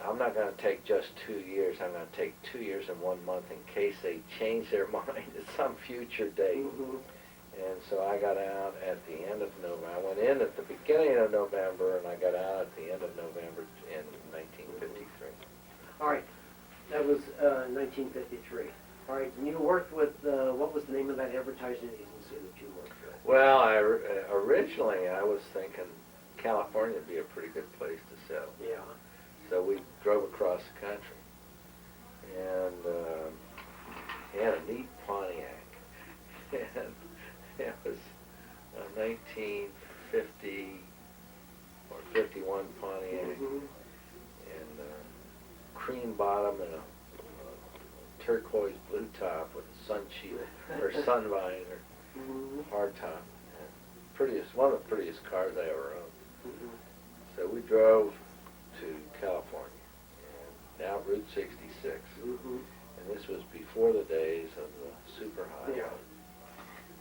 I'm not going to take just 2 years. I'm going to take 2 years and 1 month in case they change their mind at some future date. Mm-hmm. And so I got out at the end of November. I went in at the beginning of November, and I got out at the end of November in 1953. All right. That was 1953. All right. And you worked with, what was the name of that advertising agency that you worked with? Well, originally I was thinking California would be a pretty good place to sell. Yeah. So we drove across the country, and had a neat Pontiac. And it was a 1950 or 51 Pontiac, Mm-hmm. and cream bottom and a turquoise blue top with a sun shield or sun visor, Mm-hmm. hard top. One of the prettiest cars I ever owned. Mm-hmm. So we drove to California, and down Route 66, Mm-hmm. and this was before the days of the super highway. Yeah.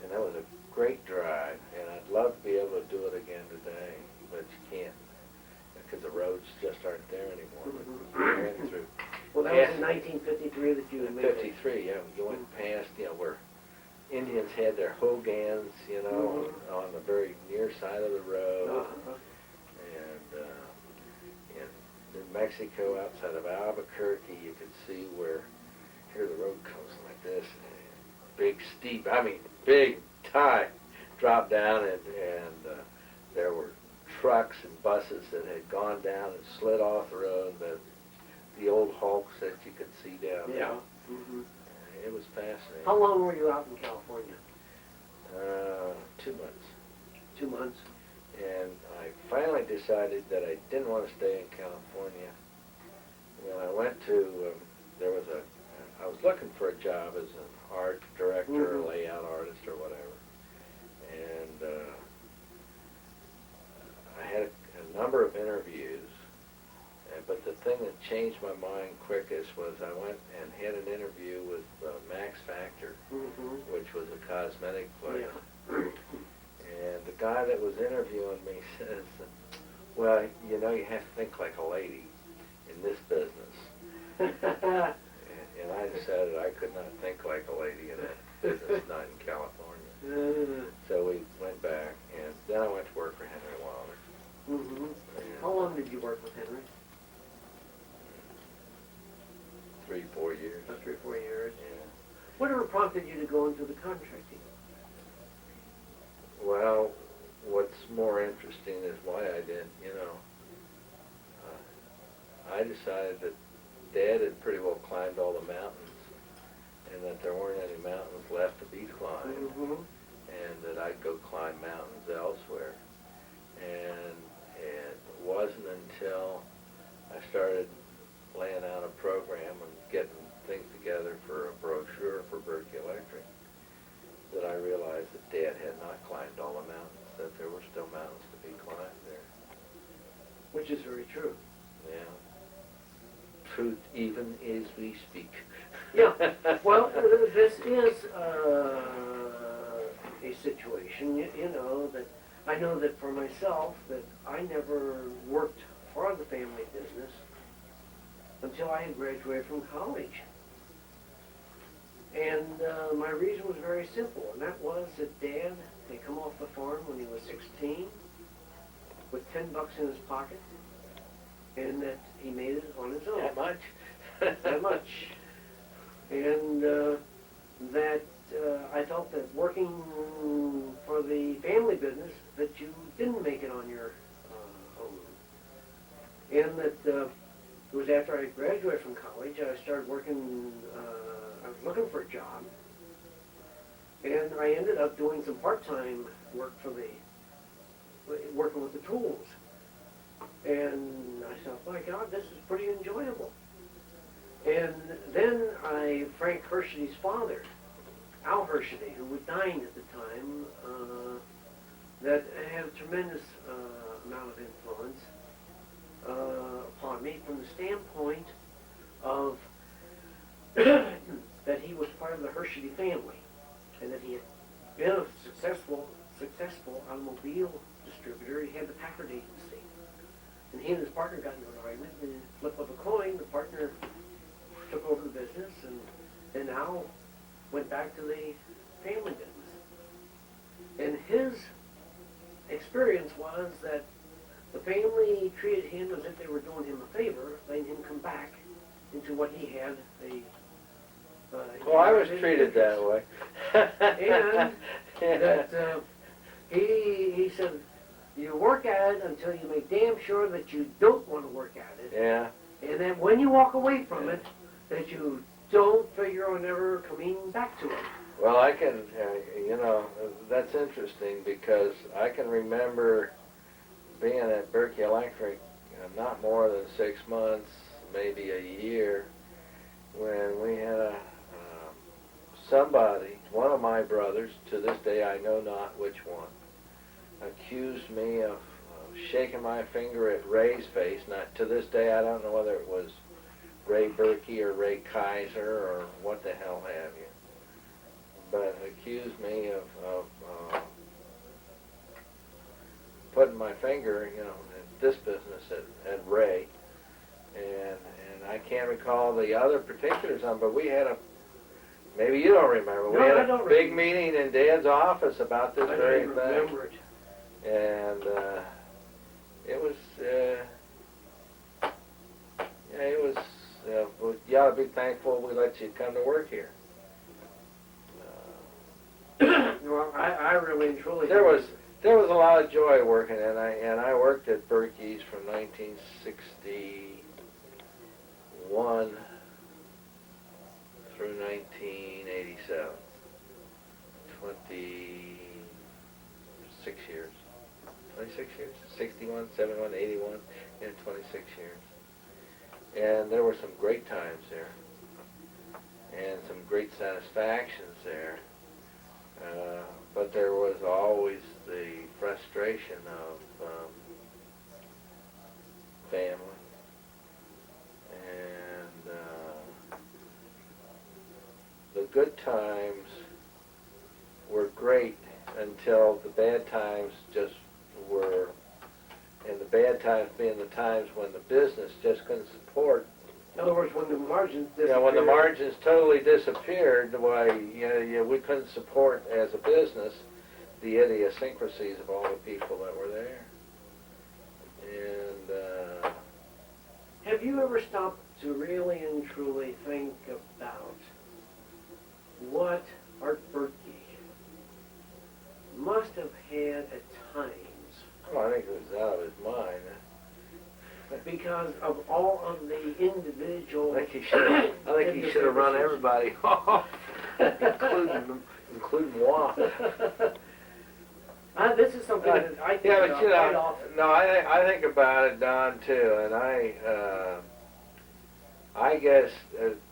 And that was a great drive, and I'd love to be able to do it again today, but you can't, because the roads just aren't there anymore. But we ran through. Well, that was in 1953 that you had made it. 53, yeah, we went past, where Indians had their hogans, on the very near side of the road. Uh-huh. And in New Mexico, outside of Albuquerque, you could see where, here the road goes like this, big steep, big tie drop down, and there were trucks and buses that had gone down and slid off the road, the old hulks that you could see down there. Yeah. Mm-hmm. It was fascinating. How long were you out in California? 2 months. 2 months. And I finally decided that I didn't want to stay in California. When I went to, I was looking for a job as an art director, or layout artist, or whatever. And I had a number of interviews, but the thing that changed my mind quickest was I went and had an interview with Max Factor, Mm-hmm. which was a cosmetic place. Yeah. And the guy that was interviewing me says, well, you have to think like a lady in this business. And I decided I could not think like a lady in that business, not in California. So we went back, and then I went to work for Henry Wilder. Mm-hmm. And How long did you work with Henry? 3-4 years. About 3 or 4 years. Yeah. Whatever prompted you to go into the contracting? Well, what's more interesting is why I did, I decided that Dad had pretty well climbed all the mountains, and that there weren't any mountains left to be climbed, Mm-hmm. and that I'd go climb mountains elsewhere. And it wasn't until I started laying out a program and getting things together for a brochure for Bertke Electric that I realized is very true. Yeah. Truth even as we speak. Yeah, well, this is a situation, you know, that I know that for myself, that I never worked for the family business until I had graduated from college. And my reason was very simple, and that was that Dad had come off the farm when he was 16 with $10 in his pocket, and that he made it on his own. That much? That much. And that I felt that working for the family business, that you didn't make it on your own. And that it was after I graduated from college, I started working, I was looking for a job. And I ended up doing some part-time work working with the tools. And I thought, my God, this is pretty enjoyable. And then Frank Hershey's father, Al Hershey, who was dying at the time, that had a tremendous amount of influence upon me from the standpoint of that he was part of the Hershey family, and that he had been a successful automobile distributor. He had the Packard agency. And he and his partner got into an argument, and in a flip of a coin, the partner took over the business, and then Al went back to the family business. And his experience was that the family treated him as if they were doing him a favor, letting him come back into what he had. Well, I was treated that way. And that he said, you work at it until you make damn sure that you don't want to work at it. Yeah. And then when you walk away from it, that you don't figure on ever coming back to it. Well, I can, that's interesting because I can remember being at Bertke Electric not more than 6 months, maybe a year, when we had somebody, one of my brothers, to this day I know not which one, accused me of shaking my finger at Ray's face. Not to this day, I don't know whether it was Ray Berkey or Ray Kaiser or what the hell have you, but accused me of putting my finger, in this business at Ray, and I can't recall the other particulars on, but we had maybe you don't remember, we had a big meeting in Dad's office about this very thing. I remember it. And it was, you ought to be thankful we let you come to work here. Well, I really and truly. There was a lot of joy working, and I worked at Berkey's from 1961 through 1987. 26 years. 26 years? 61, 71, 81, and 26 years. And there were some great times there, and some great satisfactions there. But there was always the frustration of family. And the good times were great until the bad times just were, and the bad times being the times when the business just couldn't support. In other words, when the margins disappeared. When the margins totally disappeared, why, we couldn't support as a business the idiosyncrasies of all the people that were there. And have you ever stopped to really and truly think about what Art Bertke must have had at times? well, I think it was out of his mind. Because of all of the individual. I think he should have run everybody off, including moi. This is something that I think but quite often. no, I think about it, Don, too, and I guess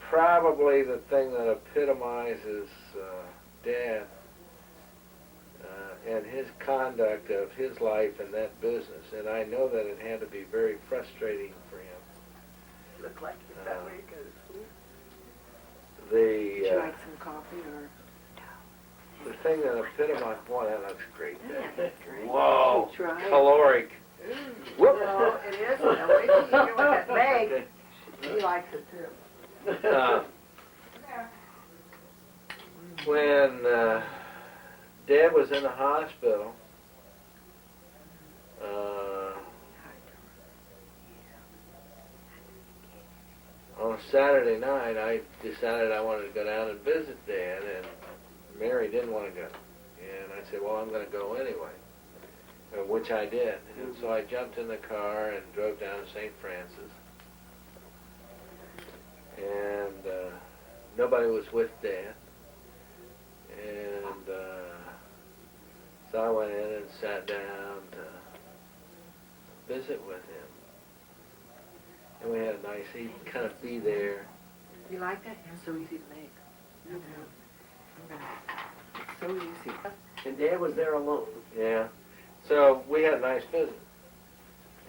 probably the thing that epitomizes Dad, and and his conduct of his life in that business, and I know that it had to be very frustrating for him. Look like you're that way good. The Would you like some coffee or? the thing that epitomized, boy, that looks great. Yeah, Whoa, try it. caloric. Whoop. No, it isn't. Now wait till you get with that Meg. He likes it too. When Dad was in the hospital, on a Saturday night, I decided I wanted to go down and visit Dad, and Mary didn't want to go. And I said, well, I'm going to go anyway, which I did. And so I jumped in the car and drove down to St. Francis. And nobody was with Dad. And so I went in and sat down to visit with him. And we had a nice, he'd kind of be there. You like that? It's so easy to make. It's so easy. And Dad was there alone. Yeah. So we had a nice visit.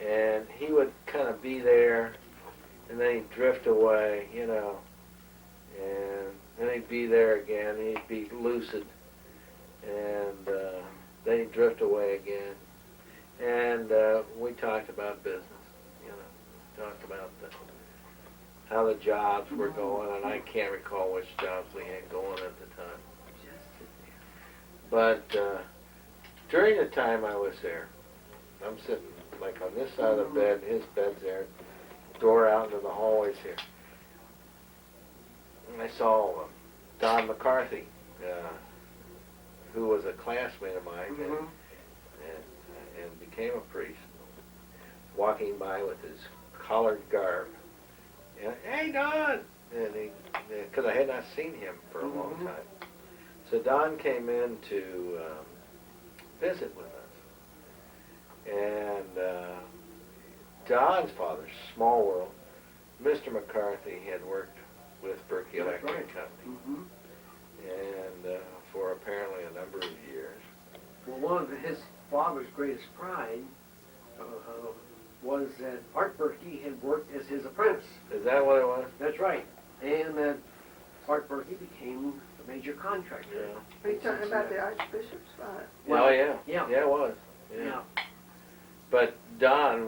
And he would kind of be there, and then he'd drift away, you know. And then he'd be there again, he'd be lucid. And then he'd drift away again. And we talked about business, you know. Talked about how the jobs were going, and I can't recall which jobs we had going at the time. But during the time I was there, I'm sitting like on this side of the bed, his bed's there, door out into the hallways here. And I saw Don McCarthy, who was a classmate of mine and became a priest, walking by with his collared garb. And, hey, Don! And because I had not seen him for a long time. So Don came in to visit with us. And Don's father, small world, Mr. McCarthy had worked with Bertke Electric Company. And for apparently a number of years. Well, one of his father's greatest pride was that Art Bertke had worked as his apprentice. Is that what it was? That's right. And that Art Bertke became a major contractor. Yeah. Are you talking about the Archbishop's father? Well, Oh, yeah. yeah. Yeah, it was. Yeah. But Don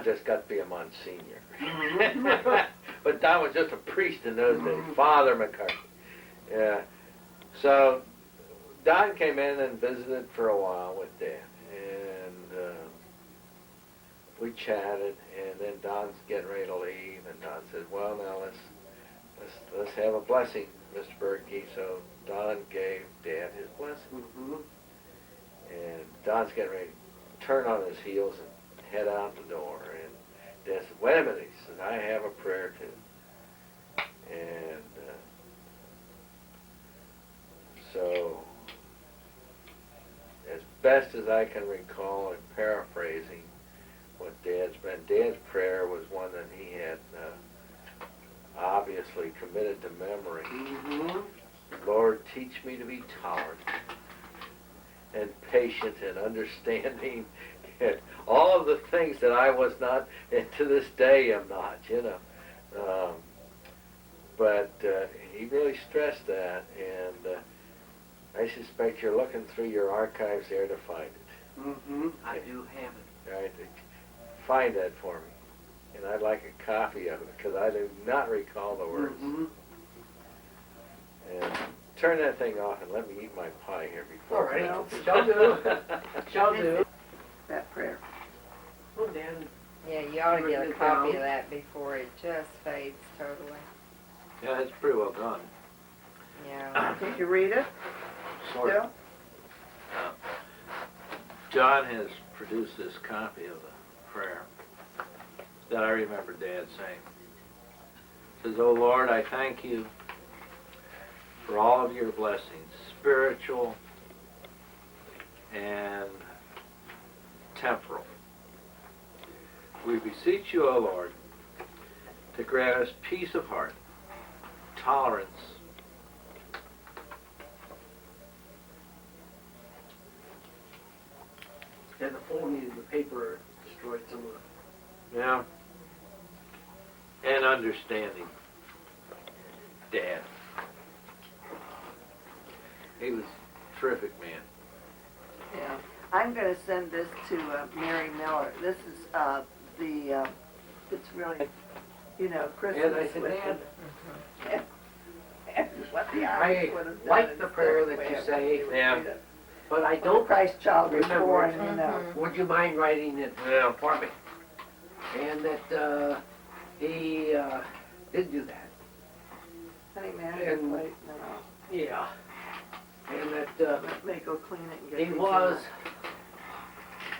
just got to be a Monsignor. But Don was just a priest in those days, Father McCarthy. Yeah. So Don came in and visited for a while with Dad, and we chatted. And then Don's getting ready to leave, and Don said, "Well, now let's have a blessing, Mr. Bertke." So Don gave Dad his blessing, and Don's getting ready to turn on his heels and head out the door, and Dad said, "Wait a minute," he said, "I have a prayer too." And so, as best as I can recall and paraphrasing what Dad's prayer was one that he had obviously committed to memory. Lord, teach me to be tolerant and patient and understanding and all of the things that I was not, and to this day am not, you know. But he really stressed that, and I suspect you're looking through your archives there to find it. I do have it. All right, find that for me. And I'd like a copy of it, because I do not recall the words. And turn that thing off and let me eat my pie here All before. right. Shall do. Shall do. That prayer. Oh, Dan. Yeah, you ought to get a Written it copy down. of that before it just fades totally. Yeah, it's pretty well done. Yeah. Did you read it? Sort of. Still? John has produced this copy of the prayer that I remember Dad saying. It says, "Oh Lord, I thank you for all of your blessings, spiritual and temporal. We beseech you, O Lord, to grant us peace of heart, tolerance, And the folding of the paper destroyed some of the. Yeah. And understanding. Dad. He was a terrific man. Yeah, I'm gonna send this to Mary Miller. This is it's really, And I Christmas said, with Dad, what the I Irish would have done. like the instead prayer of that the way you it say, was. Yeah. but I When don't. Christ child was Remember. born, you know. Would you mind writing it Yeah. for me? And that he did do that. Honey, man, And- wait, no. Yeah. And that Let me go clean it and get he these in was my-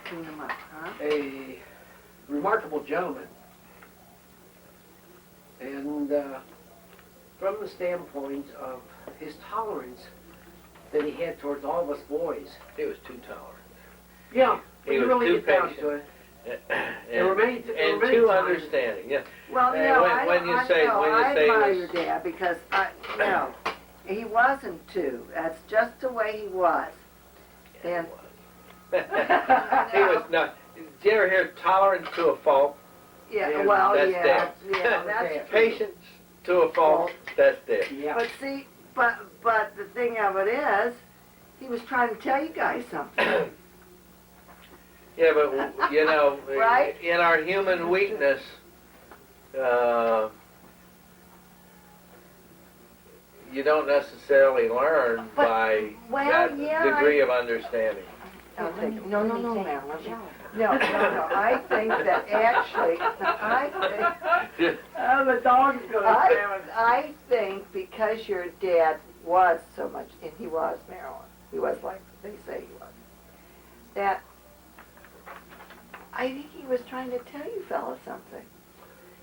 clean them up, huh? a remarkable gentleman. And from the standpoint of his tolerance that he had towards all of us boys. He was too tolerant. Yeah, He when you was really too get down patient. to it. And, were many too times- understanding. Yeah. Well, Hey, no, when you I say- no, when you I say admire this- your dad because no, he wasn't too. That's just the way he was. And he was not. Did you ever hear tolerance to a fault? yeah, Yeah, well, that's yeah, dead. yeah, that's true. Patience to a fault. That's dead. Yeah. But see, but the thing of it is, he was trying to tell you guys something. Yeah, but you know, Right? in our human weakness, you don't necessarily learn But- by well, that yeah, degree of understanding. I'll take it. No, ma'am. Let me. No. I think that actually, Oh, the dog's going I think because your dad was so much, and he was, Marilyn, he was like they say he was, that I think he was trying to tell you fellas something.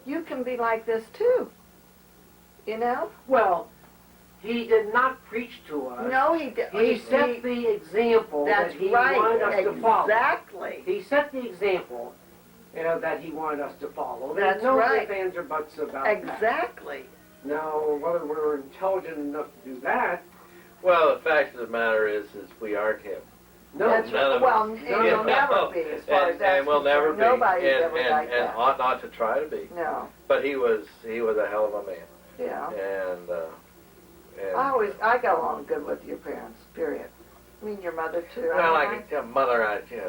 You can be like this too. You know? Well, he did not preach to us. No, he did. He set the example that That's he right. wanted us to follow. Exactly. He set the example that he wanted us to follow. That's There's no right. ifs, ands, or buts about that. Exactly. Now, whether we're intelligent enough to do that, Well, the fact of the matter is we aren't him. no. That's none right. of Well, us. and No, you'll no. never be as far as And that's we'll never be. concerned. Nobody's and, ever and, like and that. ought not to try to be. No. But he was a hell of a man. Yeah. And I got along good with your parents, period. I mean, your mother too. well, I I mean, can tell mother,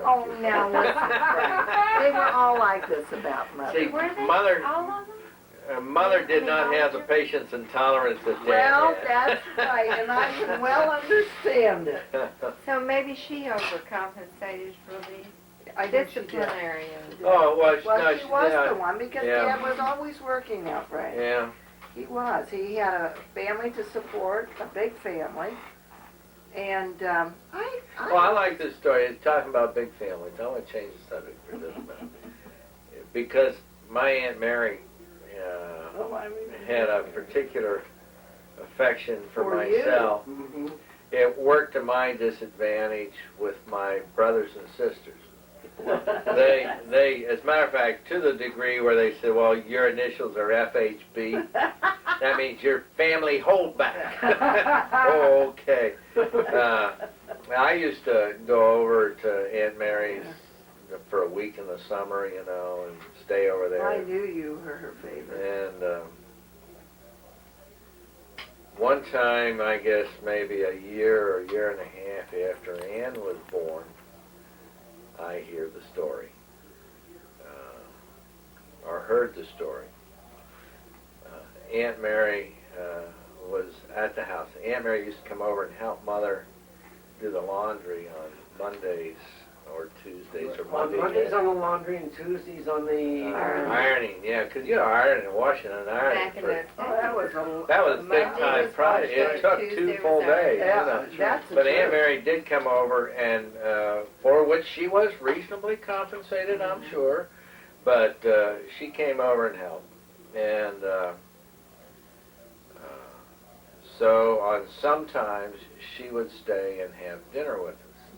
Oh, now listen, Frank. They were all like this about mother. See, Were they mother, all of them? mother did not have the patience and tolerance that Well, Dad that's right, and I can well understand it. had. So maybe she overcompensated for the I think she did. disciplinary and Oh, it was. Well, no, she was yeah, the one because yeah. Dad was always working out, Frank. Yeah. He was. He had a family to support, a big family, and Well, I like this story. It's talking about big families. I want to change the subject for just a minute. Because my Aunt Mary had a particular affection for you. myself. Mhm. It worked to my disadvantage with my brothers and sisters. They, as a matter of fact, to the degree where they said, well, your initials are FHB. That means your family holdback. Oh, okay. I used to go over to Aunt Mary's for a week in the summer, you know, and stay over there. I knew you were her favorite. And one time, I guess maybe a year or a year and a half after Ann was born, I hear the story, or heard the story. Aunt Mary was at the house. Aunt Mary used to come over and help Mother do the laundry on Mondays or Tuesdays or On Mondays. Mondays on the laundry and Tuesdays on the Ironing, yeah, because you know, ironing and washing and ironing. back in for- those Oh, that was a that was big Monday time was project. It Friday, took Tuesday 2 full was Saturday. days. Yeah, You know. that's the But Aunt truth. Mary did come over, and for which she was reasonably compensated, I'm sure. But she came over and helped, and so on sometimes she would stay and have dinner with us,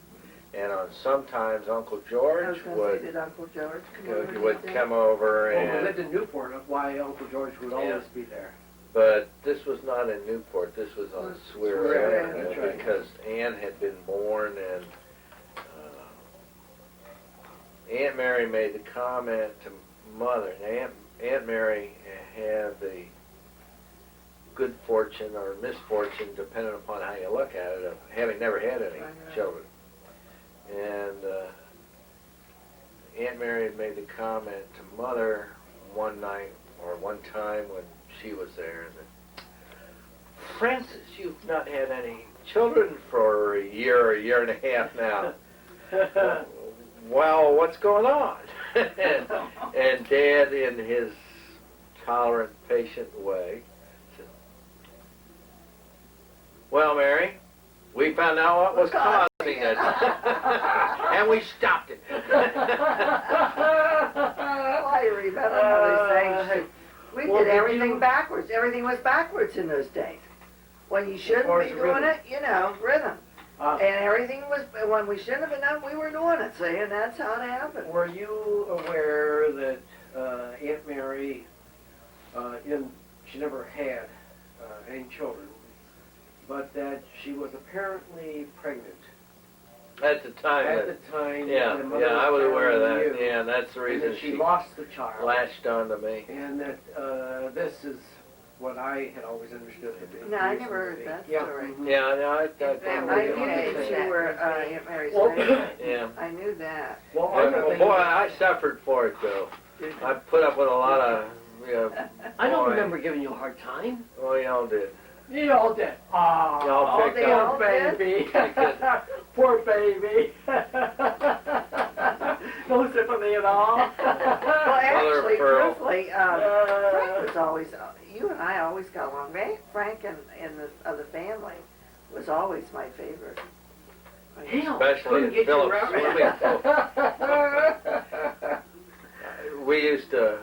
and on sometimes Uncle I George was going to would say, did Uncle George come over? to would you? come over, Well, we and lived in Newport, that's why Uncle George would always be there. but this was not in Newport. This was on Swear Swear, Avenue that's right. because Ann had been born, and Aunt Mary made the comment to Mother, and Aunt Mary had the good fortune or misfortune, depending upon how you look at it, of having never had any children. And Aunt Mary had made the comment to Mother one night or one time when she was there that, Francis, you've not had any children for a year and a half now. Well, what's going on? and Dad, in his tolerant, patient way, said, well, Mary, we found out what was causing it. And we stopped it. I remember Mother saying we Well, did did everything you- backwards. Everything was backwards in those days. When you shouldn't far be as the doing rhythm. it, you know, rhythm. Uh, And everything was, when we shouldn't have been done, we were doing it, see, and that's how it happened. Were you aware that Aunt Mary, she never had any children, but that she was apparently pregnant At the time, at that, the time? yeah, that Mother I was aware of carrying that. you, Yeah, and that's the and reason that she she lost the child, latched on to me. and that this is what I had always understood to be. No, I reason never to heard be. that Yeah, story. mhm. Yeah, no, I I believe knew it. that you were Aunt Mary's Well, favorite. Yeah. I knew that. Well, Well, other things- boy, I suffered for it though. I put up with a lot of, you know, I don't boy. remember giving you a hard time. Well, y'all did. You all did. Oh, Y'all picked they up. all poor did? baby. Because- Poor baby. No sympathy at all. Well, actually, pearl. truthfully, Frank Uh, was always, you and I always got along. Frank and the other family was always my favorite. Hell, Especially couldn't at get you Phillips around. Swimming We used to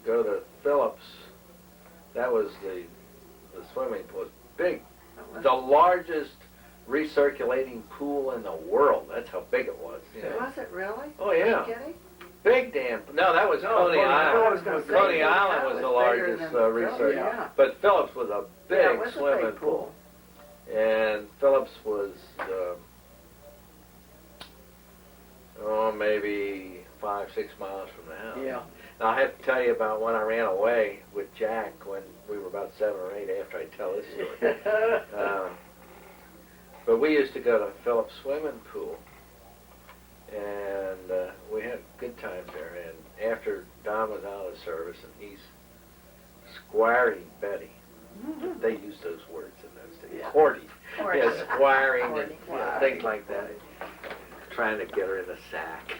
go to Phillips. That was the swimming pool. It was big. The largest recirculating pool in the world. That's how big it was. You know. Was it really? Oh yeah, Are you kidding? big damn. No, that was No, Coney Coney Island. Island. I was gonna say, Coney Island was the bigger largest than Phillips, recirculating. yeah. But Phillips was a big Yeah, it was a swimming big pool. And Phillips was, maybe 5-6 miles from the house. Yeah. Now I have to tell you about when I ran away with Jack when we were about 7 or 8 after I tell this story. But we used to go to Phillips swimming pool, and we had good times there. And after Don was out of the service and he's squiring Betty, they used those words in those days. Yeah. Courting. Courting. Yeah, squiring and Courting, wow. things like that. Trying to get her in the sack.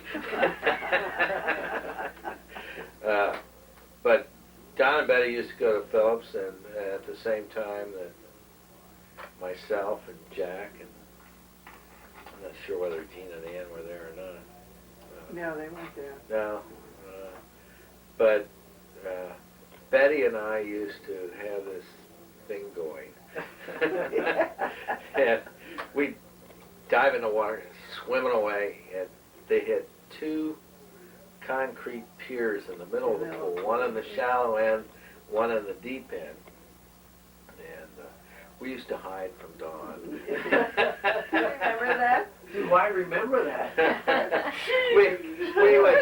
But Don and Betty used to go to Phillips, and at the same time that myself and Jack, and I'm not sure whether Gina and Ann were there or not. No, they weren't there. No. But Betty and I used to have this thing going. And we'd dive in the water, swimming away, and they had 2 concrete piers in the middle of the pool, one in the shallow end, one in the deep end. And we used to hide from Dawn. Remember that? Do I remember that? we would.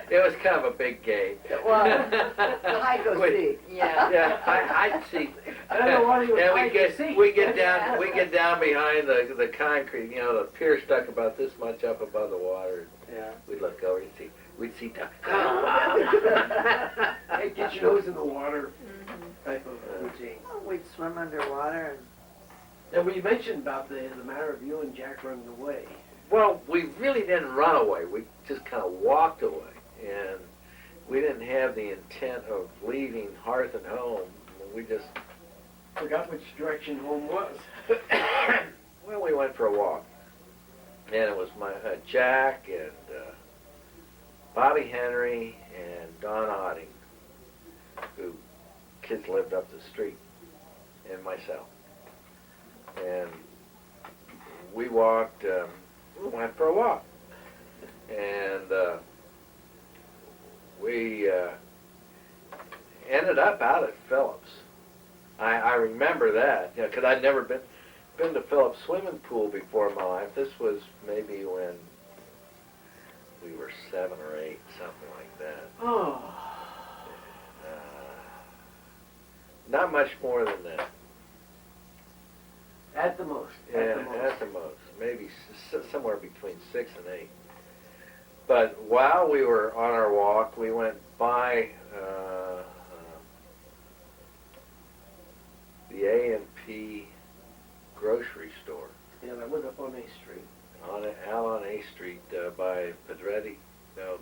It was kind of a big game. It was. Hide go seek. Yeah. Yeah, I'd see. I don't know why he was And hide and seek. we get down behind the concrete, you know, the pier stuck about this much up above the water. Yeah. We'd look over and we'd see Doc. Hey, get your nose in the water type of routine. Oh, we'd swim underwater and Now, we mentioned about the matter of you and Jack running away. Well, we really didn't run away. We just kind of walked away, and we didn't have the intent of leaving hearth and home. We just Forgot which direction home was. well, we went for a walk, and it was my Jack and Bobby Henry and Don Otting, who kids lived up the street, and myself. And we walked, we went for a walk. And we ended up out at Phillips. I remember that, because I'd never been, been to Phillips swimming pool before in my life. This was maybe when we were 7 or 8, something like that. Oh. Not much more than that. At the most. Yeah, At the most. at the most. Maybe somewhere between 6 and 8. But while we were on our walk, we went by the A&P grocery store Yeah, that was up on A Street. out on A Street by Pedretti. No,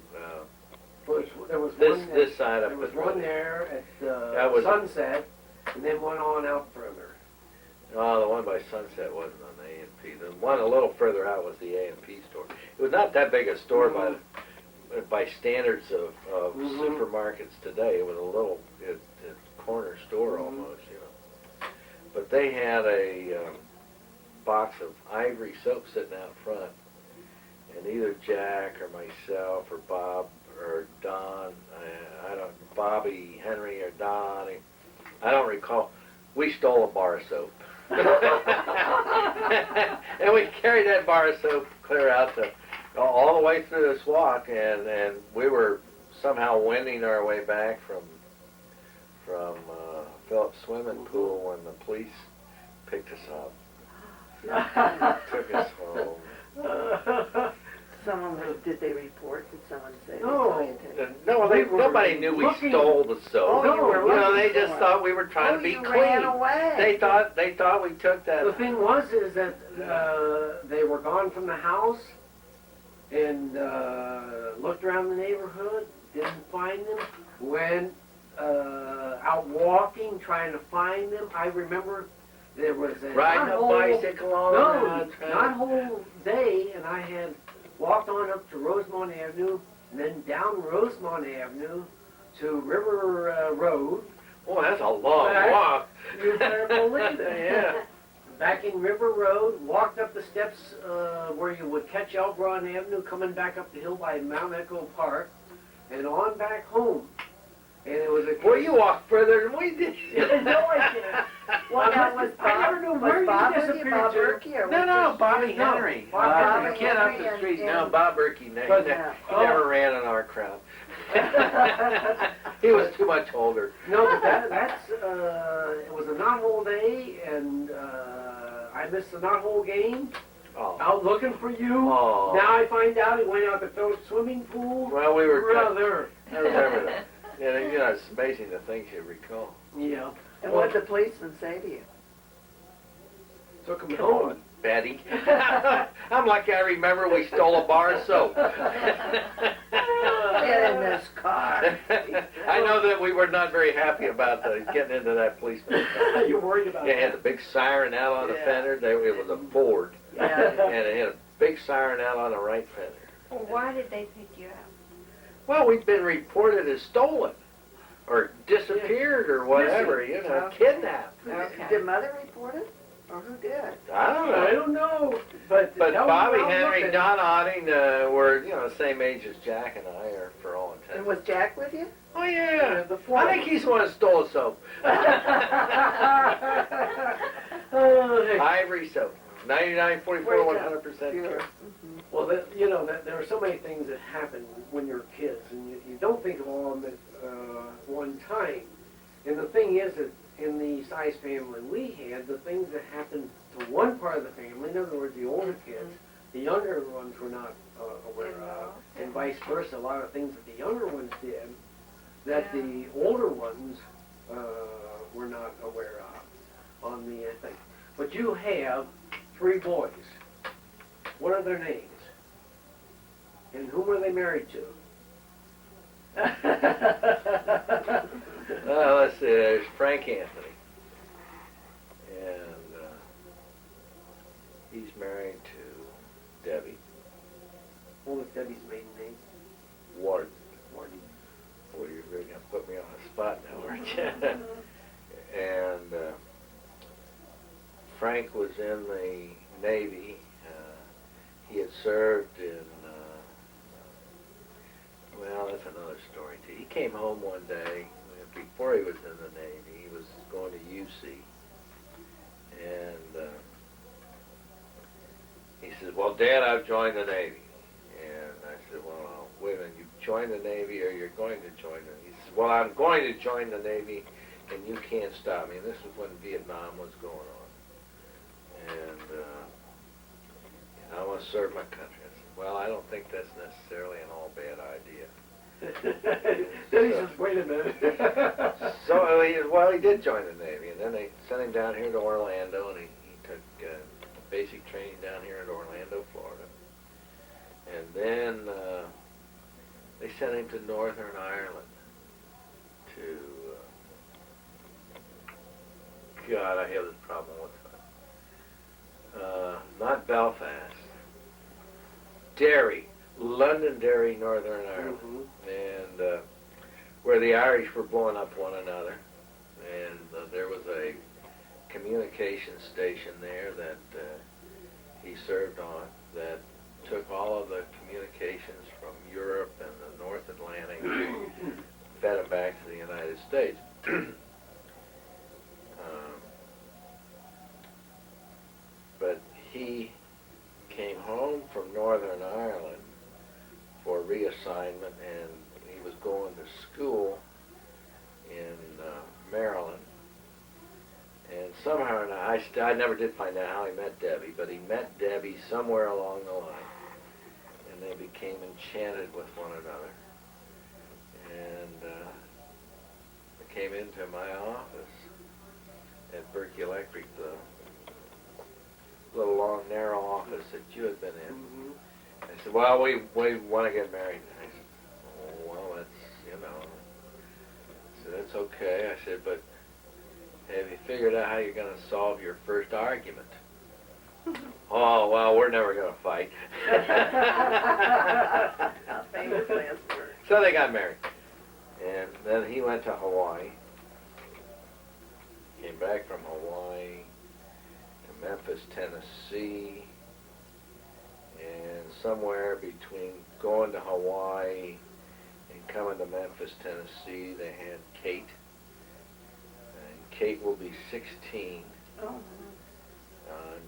There was this one this side of there was Pedretti. one there at That was- Sunset, and then one on out further. Oh, the one by Sunset wasn't on the A&P. The one a little further out was the A&P store. It was not that big a store by standards of Mhm. supermarkets today. It was a little corner store Mhm. almost, you know. But they had a box of Ivory soap sitting out front, and either Jack or myself or Bob or Don, Bobby, Henry or Don, I don't recall. We stole a bar of soap. And we carried that bar of soap clear out to all the way through this walk, and we were somehow wending our way back from Phillips swimming pool when the police picked us up, took us home. Did they report? Did someone say? No. No, We were nobody knew we looking- stole the soap. Oh, you were You know, looking they just for it. thought we were trying to be you clean. ran away. They thought we took that. The thing was is that they were gone from the house and looked around the neighborhood, didn't find them, went out walking trying to find them. I remember there was a Riding a bicycle all around. not whole day, and I had walked on up to Rosemont Avenue and then down Rosemont Avenue to River Road. Oh, that's a long Back. walk. You better believe it. Yeah. Back in River Road, walked up the steps where you would catch Elbron Avenue coming back up the hill by Mount Echo Park, and on back home. And it was a Well, you walked further than we did. No, I didn't. Well, now was I never Bob, knew where was you Bob with you, disappeared Bob to. Berkey, or No, was no, it- Bobby No, Henry. Bob The Henry kid up the and- street. and- No, Bob Berkey. No, But- he oh. never ran in our crowd. He was too much older. No, but that's it was a knot-hole day, and I missed the knot-hole game. Oh. Out looking for you. Oh. Now I find out he went out to Phillips swimming pool. Well, we were. Brother. I remember that. Yeah, you know, it's amazing the things you recall. Yeah. And what did the policeman say to you? Took him Come home. on, Betty. I'm lucky I remember we stole a bar of soap. Get in this car. I know that we were not very happy about getting into that policeman's car. You're worried about It had that. the big siren out on the Yeah. fender. It was a Ford. Yeah. And it had a big siren out on the right fender. Well, why did they pick you up? Well, we'd been reported as stolen or disappeared or whatever, Missing. you know, Okay. kidnapped. Okay. Did Mother report it? Or who did? I don't I know. don't know, but But tell me Bobby, how Henry, looking. Don Otting were, you know, the same age as Jack and I are for all And intents. was Jack with you? Oh, yeah. The I think he's the one that stole the soap. Oh, Ivory soap. 99.44, 100% Pure. pure. well, you know, there are so many things that happen when you're kids, and you don't think of all of them at one time. And the thing is that in the size family we had, the things that happened to one part of the family, in other words, the older kids, the younger ones were not aware of, and vice versa. A lot of things that the younger ones did that Yeah. the older ones were not aware of on the thing. But you have 3 boys. What are their names? And whom are they married to? Let's see, there's Frank Anthony. And he's married to Debbie What was Debbie's maiden name? Ward. Marty. Boy, you're really going to put me on the spot now, aren't you? And Frank was in the Navy. He had served in, well, that's another story too. He came home one day, before he was in the Navy, he was going to UC. And says, well, Dad, I've joined the Navy. And I said, well, wait a minute, you joined the Navy or you're going to join the Navy? He says, well, I'm going to join the Navy and you can't stop me. And this was when Vietnam was going on. And I want to serve my country. I said, well, I don't think that's necessarily an all bad idea. Then he says, wait a minute. So, he did join the Navy, and then they sent him down here to Orlando, and he took basic training down here in Orlando, Florida. And then they sent him to Northern Ireland to, God, I have this problem with not Belfast, Derry, Londonderry, Northern Ireland, and where the Irish were blowing up one another, and there was a communication station there that he served on that took all of the communications from Europe and the North Atlantic, fed them back to the United States. But he came home from Northern Ireland for reassignment, and he was going to school in Maryland. And somehow, and I never did find out how he met Debbie, but he met Debbie somewhere along the line, and they became enchanted with one another. And they came into my office at Berkey Electric, the little long, narrow office that you had been in. I said, well, we want to get married. I said, oh, well, that's, I said, that's okay. I said, but have you figured out how you're going to solve your first argument? Oh, well, we're never going to fight. Famous last word. So they got married. And then he went to Hawaii. Came back from Hawaii to Memphis, Tennessee. And somewhere between going to Hawaii and coming to Memphis, Tennessee, they had Kate. And Kate will be 16 on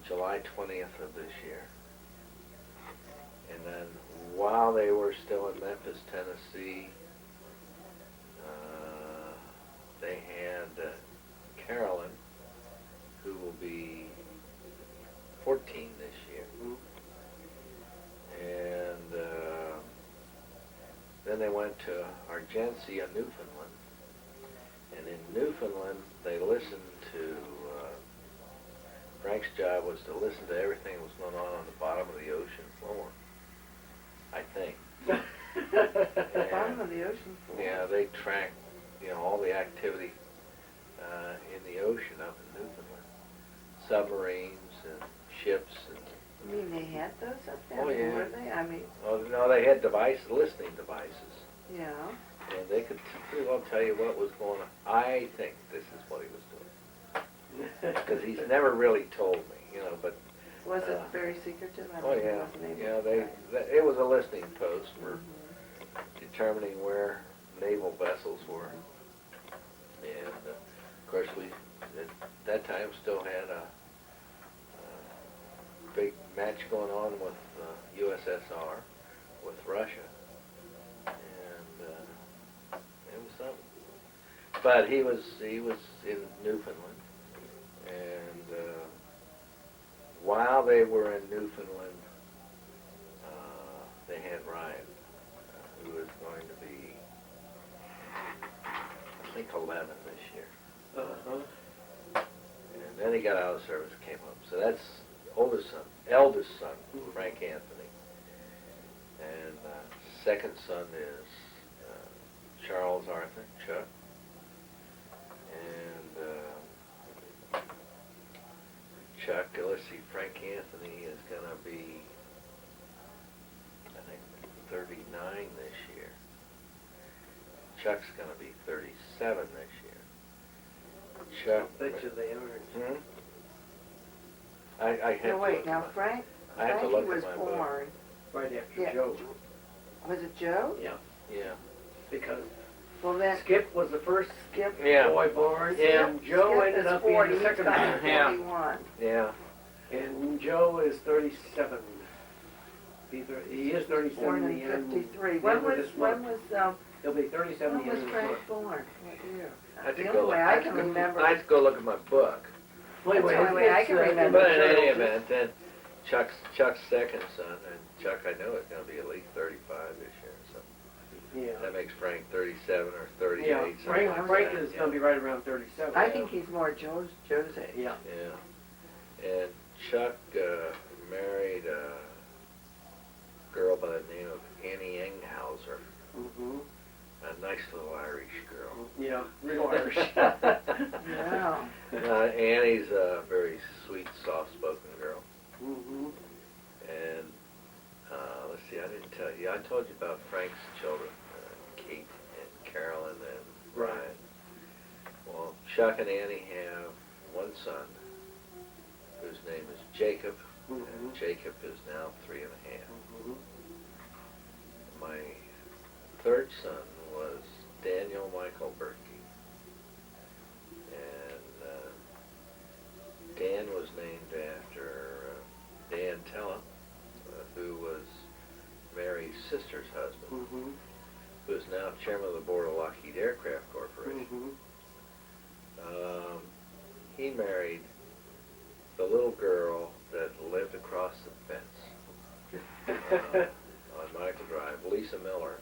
July 20th of this year. And then while they were still in Memphis, Tennessee, they had Carolyn, who will be 14 this year. And then they went to Argencia, Newfoundland. And in Newfoundland, they listened to, Frank's job was to listen to everything that was going on the bottom of the ocean floor, I think. The bottom of the ocean floor. Yeah, they tracked, all the activity in the ocean up in Newfoundland. Submarines and ships and... You mean they had those up there? Oh, yeah. Were they? I mean... Oh, no, they had listening devices. Yeah. And they could pretty well tell you what was going on. I think this is what he was doing. Because he's never really told me, but... Was it very secretive? I Oh, mean, he yeah. wasn't able Yeah, to- it was a listening post for determining where naval vessels were. And, of course, we, at that time, still had a big match going on with USSR, with Russia. And it was something. But he was in Newfoundland. And while they were in Newfoundland, they had Ryan, who was going to be, I think, 11 this year. And then he got out of service, came home. So that's eldest son, Frank Anthony. And second son is Charles Arthur, Chuck. And Chuck, let's see, Frank Anthony is going to be, I think, 39 this year. Chuck's going to be 37 this year. Chuck... I bet you they are. I had No, to wait, look now at Frank, I have to Frankie look was at my book. born, Right after Yeah. Joe. was it Joe? Yeah, Yeah. because Well, then, Skip was the first Skip, Yeah. boy born, Yeah. and Joe Skip ended is up being 40, the he's second got born. Yeah. 41. Yeah. And Joe is 37. He is 37 Born in in the end. 53. the When end of was, this when month. was, He'll be 37 when the was end of this Frank month. born? What year? I have to The go only way look- I can remember. I have to go look at my book. Wait, That's the only way I can remember. But in any event, then Chuck's second son, and Chuck I know is going to be at least 35 this year, so Yeah. that makes Frank 37 or 38. Yeah, something Frank, like Frank that, is yeah. going to be right around 37. I think he's more Joe's age. Yeah. Yeah. And Chuck married a girl by the name of Annie Enghauser, Mm-hmm. a nice little Irish girl. Yeah, real Irish. Yeah. Annie's a very sweet, soft-spoken girl. Mm-hmm. And let's see, I didn't tell you. I told you about Frank's children, Kate and Carolyn and Right. Ryan. Well, Chuck and Annie have one son whose name is Jacob, Mhm. and Jacob is now 3 1/2. Mm-hmm. My third son was Daniel Michael Bertke, and Dan was named after Dan Tellem, who was Mary's sister's husband, Mm-hmm. who is now chairman of the board of Lockheed Aircraft Corporation. Mm-hmm. He married the little girl that lived across the fence on Michael Drive, Lisa Miller.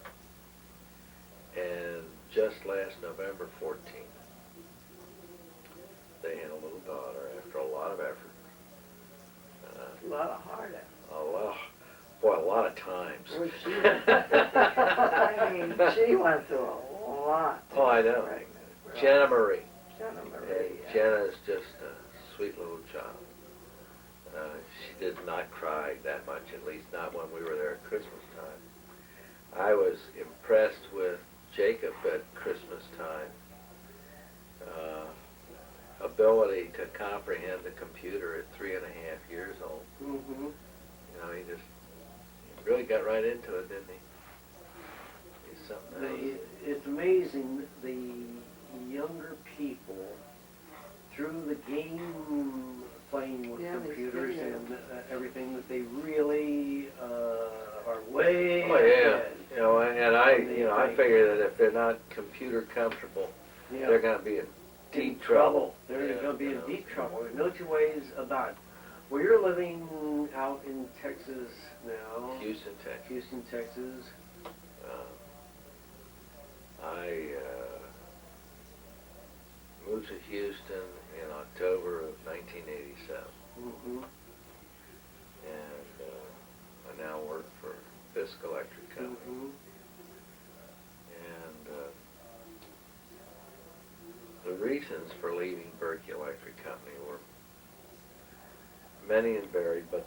And just last November 14th, they had a little daughter after a lot of effort. A lot of heart. A lot of times. Well, I mean, she went through a lot. Oh, I know. Pregnant. Jenna Marie. Jenna And Marie. Jenna is just a sweet little child. She did not cry that much, at least not when we were there at Christmas time. I was impressed with Jacob at Christmas time. Ability to comprehend the computer at 3 1/2 years old. Mm-hmm. You know, he really got right into it, didn't he? He's something else. It's amazing the younger people through the game playing with Yeah, these computers videos. and everything that they really are way Oh yeah, ahead. you know, and I figure that if they're not computer comfortable, Yeah. they're going to be in deep trouble. They're Yeah, going to be you in know. deep trouble. There's no two ways about it. Well, you're living out in Texas now. Houston, Texas. Houston, Texas. I moved to Houston in October of 1987, Mm-hmm. and I now work for Fisk Electric Company. Mm-hmm. And the reasons for leaving Berkey Electric Company were many and varied, but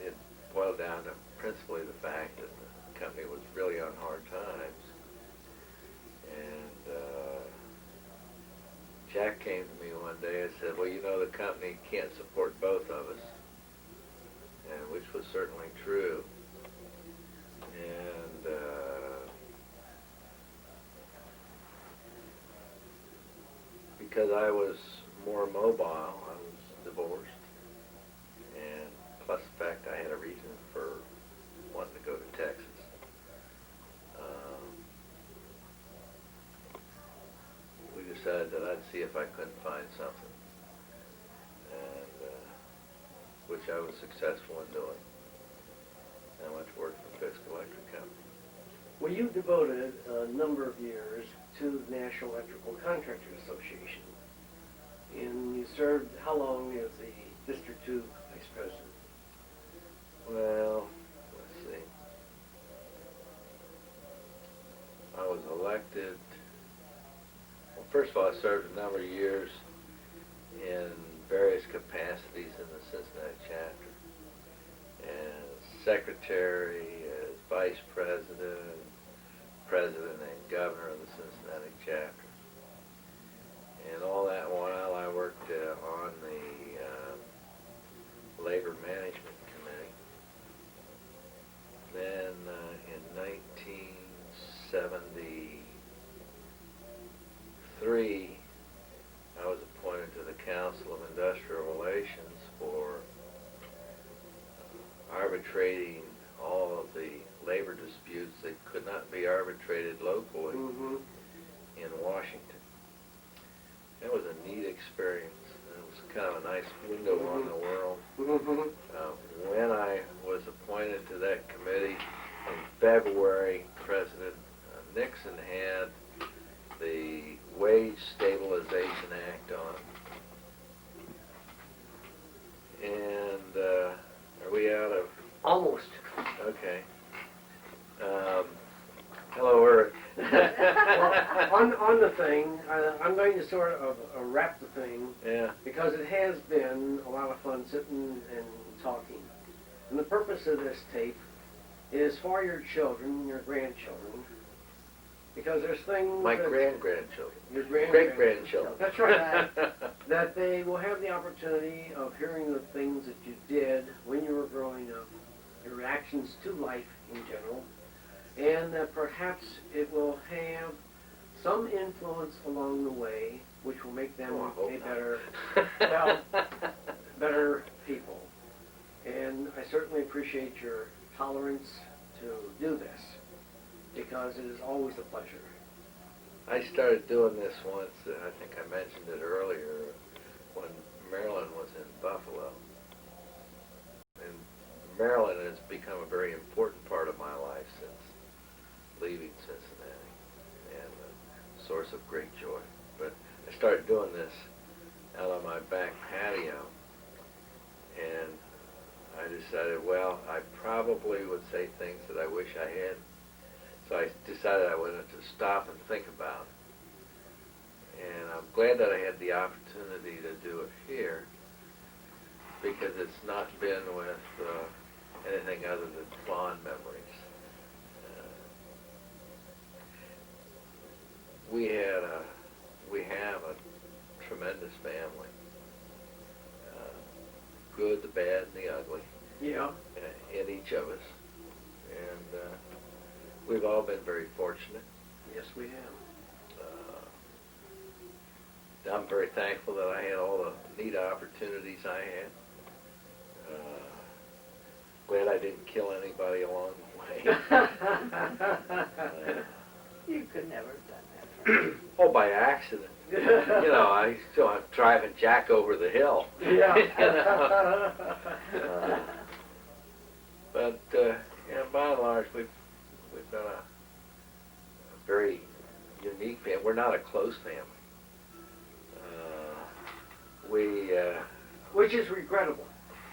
it boiled down to principally the fact that the company was really on hard times. And Jack came to me one day and said, well, you know, the company can't support both of us, and which was certainly true. And because I was more mobile, I was divorced, and plus the fact I had a reason for wanting to go to Texas. We decided that I'd see if I couldn't find something, and which I was successful in doing. I went to work for Fisk Electric Company. Well, you devoted a number of years to the National Electrical Contractors Association. And you served how long as the District 2 Vice President? Well, let's see. I was elected. Well, first of all, I served a number of years in various capacities in the Cincinnati chapter. As secretary, as vice president, president and governor of the Cincinnati chapter. And all that while I worked on the Labor Management Committee. Then in 1973, I was appointed to the Council of Industrial Relations for arbitrating all of the labor disputes that could not be arbitrated locally Mm-hmm. in Washington. It was a neat experience. It was kind of a nice window on the world. Mm-hmm. When I was appointed to that committee in February, President Nixon had the Wage Stabilization Act on. And are we out of? Almost. Okay. Hello, Earth. Well, on the thing, I'm going to sort of wrap the thing, Yeah. because it has been a lot of fun sitting and talking. And the purpose of this tape is for your children, your grandchildren, because there's things My that grandchildren. your Great-grandchildren. That's right. That they will have the opportunity of hearing the things that you did when you were growing up, your reactions to life in general, and that perhaps it will have some influence along the way, which will make them Oh, I hope a not. better, well, better people. And I certainly appreciate your tolerance to do this, because it is always a pleasure. I started doing this once, I think I mentioned it earlier, when Maryland was in Buffalo. And Maryland has become a very important part of my life since leaving Cincinnati, and a source of great joy. But I started doing this out on my back patio, and I decided, well, I probably would say things that I wish I had. So I decided I wanted to stop and think about it. And I'm glad that I had the opportunity to do it here, because it's not been with anything other than fond memories. We have a tremendous family. Good, the bad, and the ugly Yeah. in each of us. And we've all been very fortunate. Yes, we have. I'm very thankful that I had all the neat opportunities I had. Glad I didn't kill anybody along the way. You could never have done that. Oh, by accident. You know, I still I'm driving Jack over the hill. Yeah. You know? But yeah, by and large, we've been a very unique family. We're not a close family. Which is regrettable.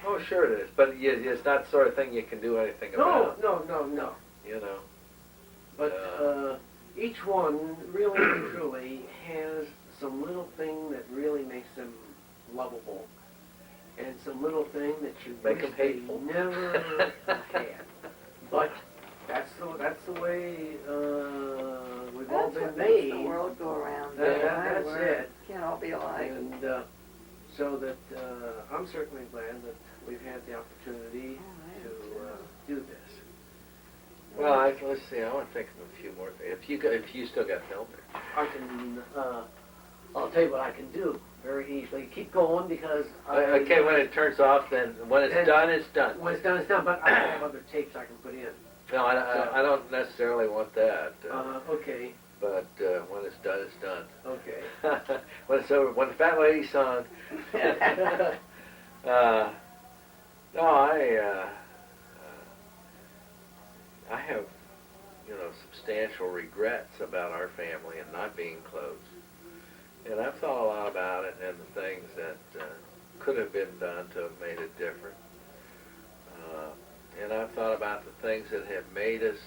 Oh, sure it is. But it's not the sort of thing you can do anything about. No. You know. But each one really and truly has some little thing that really makes them lovable, and some little thing that you Make wish them hateful. they never had. But that's the way we've all That's been what made. makes the world go around. That's We're- it. Can't all be alike. And so that I'm certainly glad that we've had the opportunity to do this. Well, let's see. I want to think of a few more things. If you still got film there. I can, I'll tell you what I can do very easily. Keep going, because Okay, when it turns off, then when it's done, it's done. when it's done, it's done. But I have other tapes I can put in. No, I don't necessarily want that. Okay. But when it's done, it's done. Okay. When it's over, when the fat lady's sung. No, I have, substantial regrets about our family and not being close. And I've thought a lot about it and the things that could have been done to have made it different. And I've thought about the things that have made us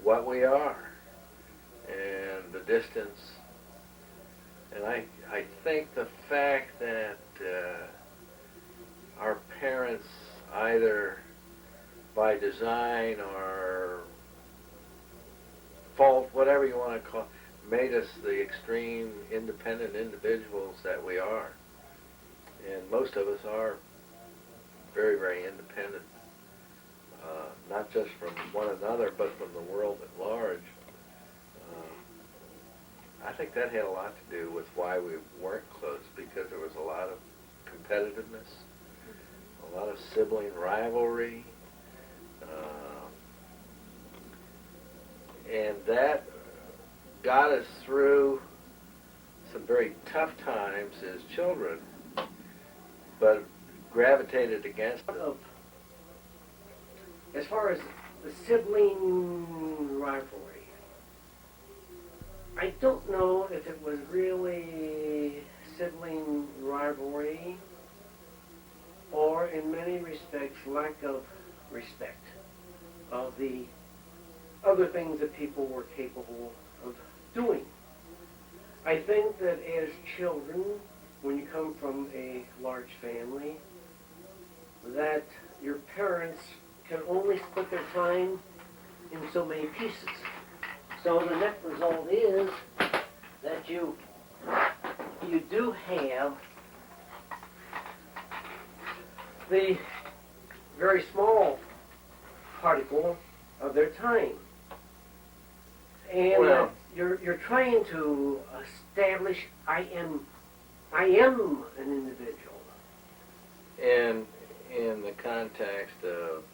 what we are, and the distance. And I think the fact that our parents, either by design or fault, whatever you want to call it, made us the extreme independent individuals that we are. And most of us are very, very independent, not just from one another, but from the world at large. I think that had a lot to do with why we weren't close, because there was a lot of competitiveness, a lot of sibling rivalry, and that got us through some very tough times as children, but gravitated against it. As far as the sibling rivalry, I don't know if it was really sibling rivalry or in many respects lack of respect of the other things that people were capable of doing. I think that as children, when you come from a large family, that your parents can only split their time in so many pieces. So the net result is that you do have the very small particle of their time. And Well, you're trying to establish I am an individual. And in the context of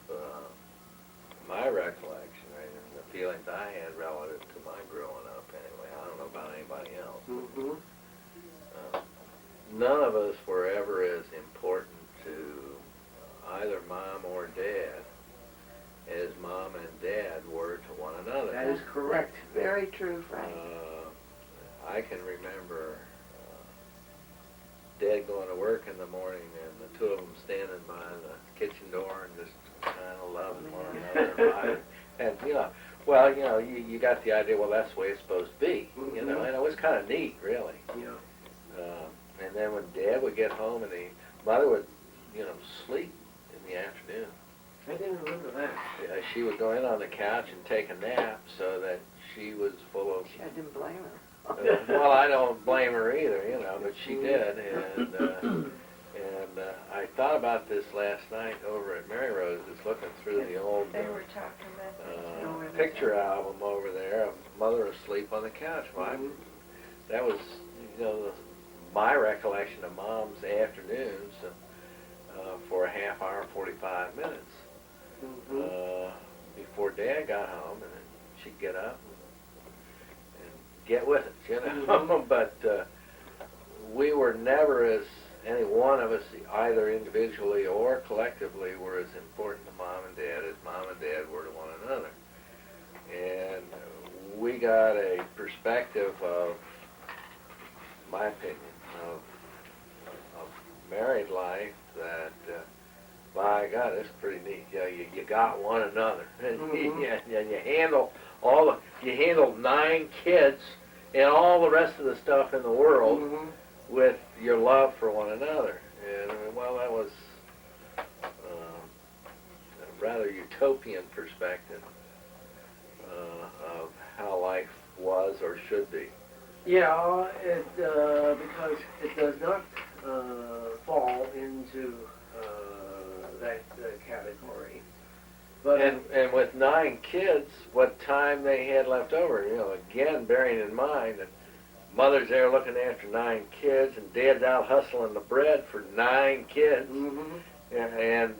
my recollection, right, and the feelings I had relative to my growing up anyway, I don't know about anybody else, Mm-hmm. none of us were ever as important to either mom or dad as mom and dad were to one another. That is correct. Very true, Frank. I can remember Dad going to work in the morning and the two of them standing by the kitchen door and just kind of loving one another. And, well, you got the idea, well, that's the way it's supposed to be, and it was kind of neat, really. Yeah. And then when Dad would get home and the mother would, sleep in the afternoon. I didn't remember that. She would go in on the couch and take a nap so that she was full of... I didn't blame her. Well, I don't blame her either, but she did, and I thought about this last night over at Mary Rose's, looking through the old They were talking about that. picture album over there of mother asleep on the couch. Well, that was, my recollection of Mom's afternoons for a half hour, 45 minutes before Dad got home, and then she'd get up and get with it, But we were never as, any one of us, either individually or collectively, were as important to Mom and Dad as Mom and Dad were to one another. And we got a perspective of, my opinion, of married life that, by God, it's pretty neat. You got one another, and you handle you handled 9 kids and all the rest of the stuff in the world with your love for one another. And well, that was a rather utopian perspective of how life was or should be. Yeah, because it does not fall into that category. But And with 9 kids, what time they had left over, again, bearing in mind that mother's there looking after 9 kids, and Dad's out hustling the bread for 9 kids, and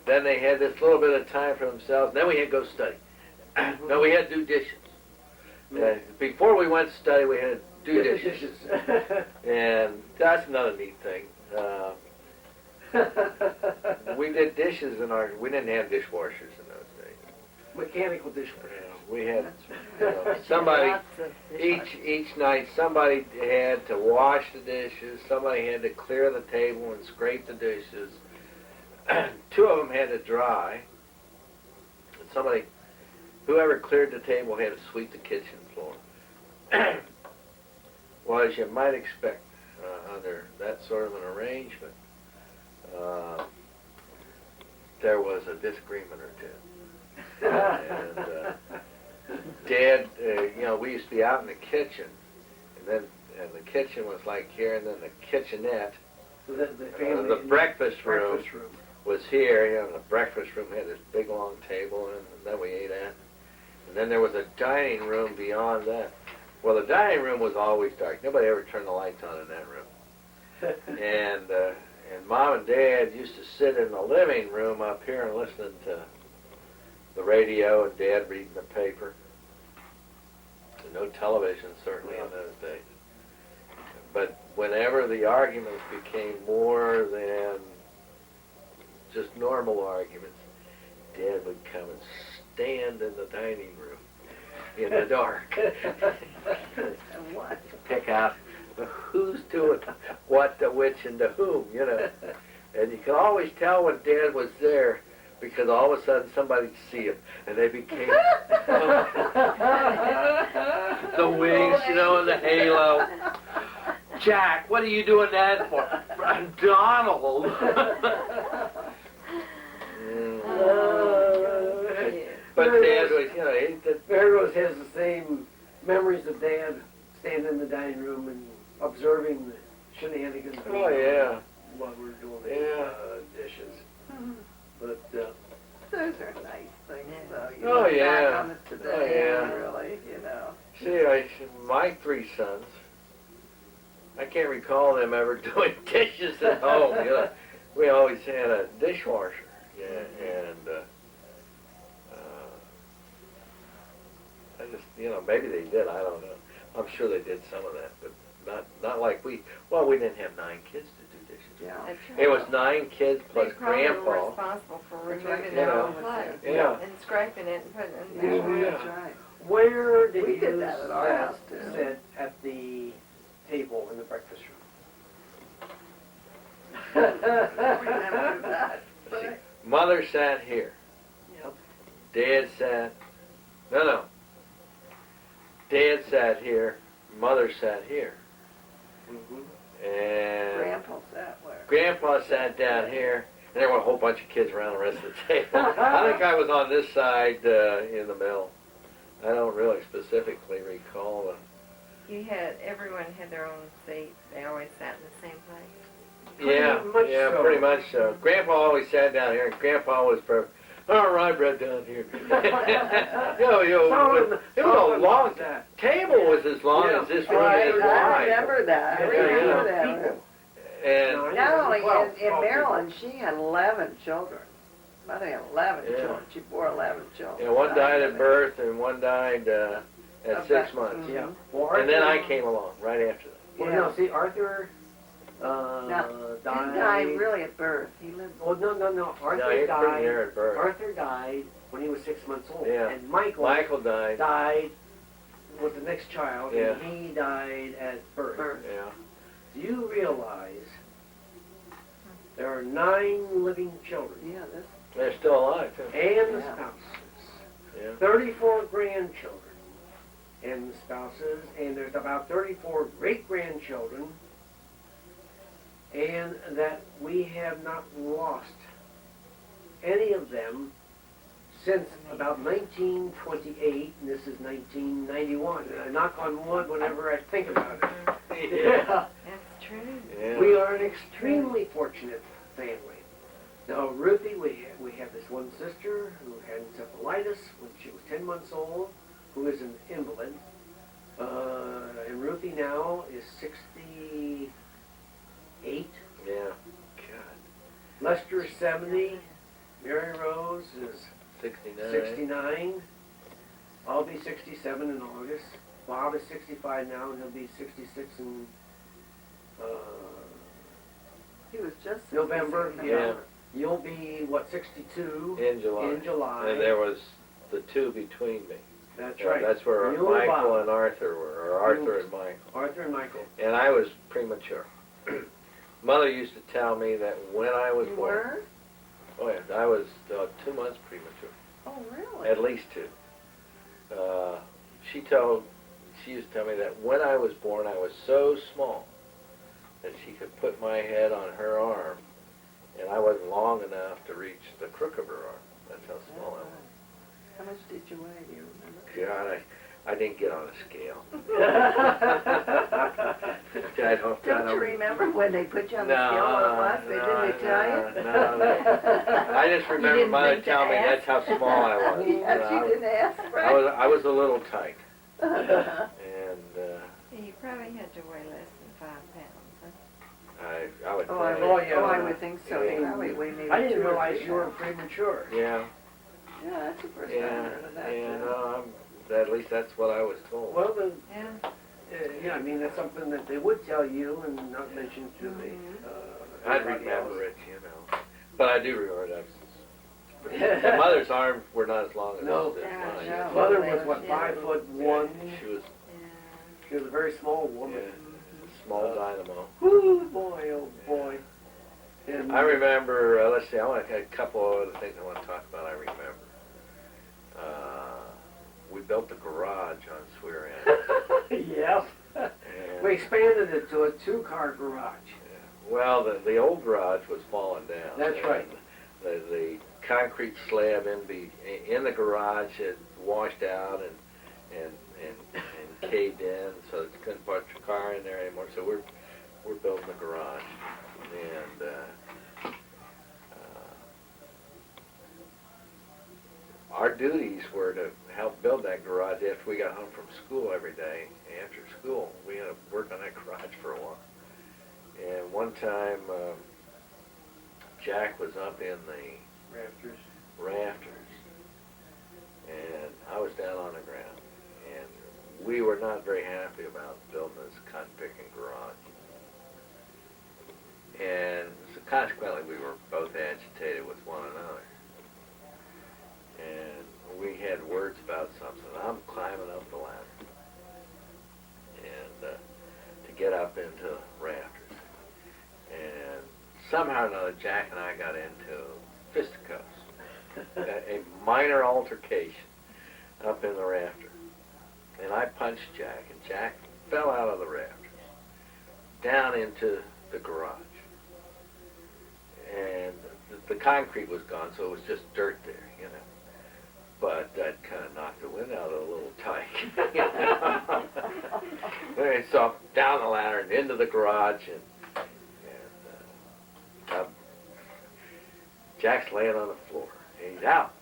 then they had this little bit of time for themselves, and then we had to go study. No, we had to do dishes. Before we went to study, we had to do dishes. And that's another neat thing. We did dishes we didn't have dishwashers in those days. Mechanical dishwasher. We had, somebody, each night somebody had to wash the dishes, somebody had to clear the table and scrape the dishes. 2 of them had to dry. And whoever cleared the table had to sweep the kitchen floor. Well, as you might expect, under that sort of an arrangement, there was a disagreement or two. And Dad, we used to be out in the kitchen, and the kitchen was like here, and then the kitchenette, the breakfast room was here. The breakfast room had this big long table, and then we ate at. And then there was a dining room beyond that. Well, the dining room was always dark. Nobody ever turned the lights on in that room. And Mom and Dad used to sit in the living room up here and listening to the radio, and Dad reading the paper. no television certainly in those days. But whenever the arguments became more than just normal arguments, Dad would come and stand in the dining room in the dark. And what? Pick out who's doing what to which and to whom, you know. And you could always tell when Dad was there because all of a sudden somebody'd see him and they became the wings, you know, and the halo. Jack, what are you doing that for? Donald. But Dad was, you know, Rose has the same memories of Dad standing in the dining room and observing the shenanigans. Oh, yeah. While we were doing the dishes. But, Those are nice things, though. You Oh, look yeah. back on it today, Oh, yeah. really, you know. see, my 3 sons, I can't recall them ever doing dishes at home, you know. We always had a dishwasher, yeah, and I just, you know, maybe they did, I don't know. I'm sure they did some of that, but not like we didn't have 9 kids to do dishes. Yeah. That's It right. was 9 kids They plus probably were Grandpa. responsible for That's right. removing their Yeah. own plate Yeah. and scraping it and putting it in Yeah, there. Yeah. that's right. where did We you did that at our house, too. sit at the table in the breakfast room? Remember that. See, Mother sat here. Yep. Dad sat, no. Dad sat here, Mother sat here. And Grandpa sat where? Grandpa sat down here, and there were a whole bunch of kids around the rest of the table. I think I was on this side in the middle. I don't really specifically recall. Everyone had their own seat. They always sat in the same place. Pretty much so. Grandpa always sat down here, and Grandpa was perfect. All right, right down here. It was a long table was as long as this room Right, is I wide. remember that. I Yeah, remember yeah. that. And Not only Well, in Maryland, she had 11 children. Mother had 11 Yeah. children. She bore 11 children. one died at birth, and one died at 6 months. Yeah. Well, And then I Arthur- came along right after that. Well, Yeah. no, see, Arthur He died. died really at birth. He lived. Well, no. No, Arthur he was pretty died. near at birth. Arthur died when he was 6 months old. Yeah. And Michael Michael died. was the next child, Yeah. and he died at birth. Yeah. Do you realize there are 9 living children Yeah, this. They're still alive, too. and the Yeah. spouses? Yeah. 34 grandchildren and the spouses, and there's about 34 great-grandchildren, and that we have not lost any of them since about 1928, and this is 1991. And I knock on wood whenever I think about it. Yeah. That's true. Yeah. We are an extremely fortunate family. Now, Ruthie, we have this one sister who had encephalitis when she was 10 months old, who is an invalid. And Ruthie now is 68. Yeah. God. Lester is 70. Mary Rose is 69. 69. I'll be 67 in August. Bob is 65 now, and he'll be 66 in He was just November. 66. Yeah. You'll be, what, 62? In July. In July. And there was the 2 between me. That's Yeah, right. That's where You and Michael Bob. and Arthur were, or Arthur and Michael. Arthur and Michael. And I was premature. Mother used to tell me that when I was You born, were? oh yeah, I was 2 months premature, Oh, really? at least 2. She used to tell me that when I was born, I was so small that she could put my head on her arm, and I wasn't long enough to reach the crook of her arm. That's how small I was. How much did you weigh? Do you remember? God, I didn't get on a scale. Don't you remember when they put you on the scale on the bus? Didn't they tell you? No. I just remember didn't Mother think to telling me ask? that's how small I was. Yes, you didn't ask, I right? was a little tight, and You probably had to weigh less than 5 pounds. Huh? I would Oh, think. I would think so. They probably weigh maybe I didn't 2 or realize 3 you were pounds. premature. Yeah, Yeah, that's the first time I yeah, heard of that. yeah. too. No, At least that's what I was told. Well, then, Yeah. yeah, I mean, that's something that they would tell you and not mention to the, I'd everybody remember else. it, you know. But I do remember that. My mother's arms were not as long as No. mine. No. Mother was, what, Yeah. 5'1"? She was, She was a very small woman. small dynamo. Whoo, boy, oh boy. And I remember, let's see, I want a couple of other things I want to talk about. I remember. We built the garage on Swear End. Yep. And, We expanded it to a 2-car garage. well, the old garage was falling down. That's right. The concrete slab in the garage had washed out and caved in, so you couldn't put your car in there anymore. So we're building the garage, and our duties were to help build that garage after we got home from school every day. After school, we had to work on that garage for a while. And one time, Jack was up in the rafters, and I was down on the ground, and we were not very happy about building this cotton-picking garage. And so consequently, we were both agitated with one another. And we had words about something. I'm climbing up the ladder and to get up into the rafters. And somehow or another, Jack and I got into fisticuffs, a minor altercation up in the rafter. And I punched Jack, and Jack fell out of the rafters, down into the garage. And the concrete was gone, so it was just dirt there, you know. But that kind of knocked the wind out of the little tyke. You know? And so down the ladder and into the garage, and Jack's laying on the floor. He's out.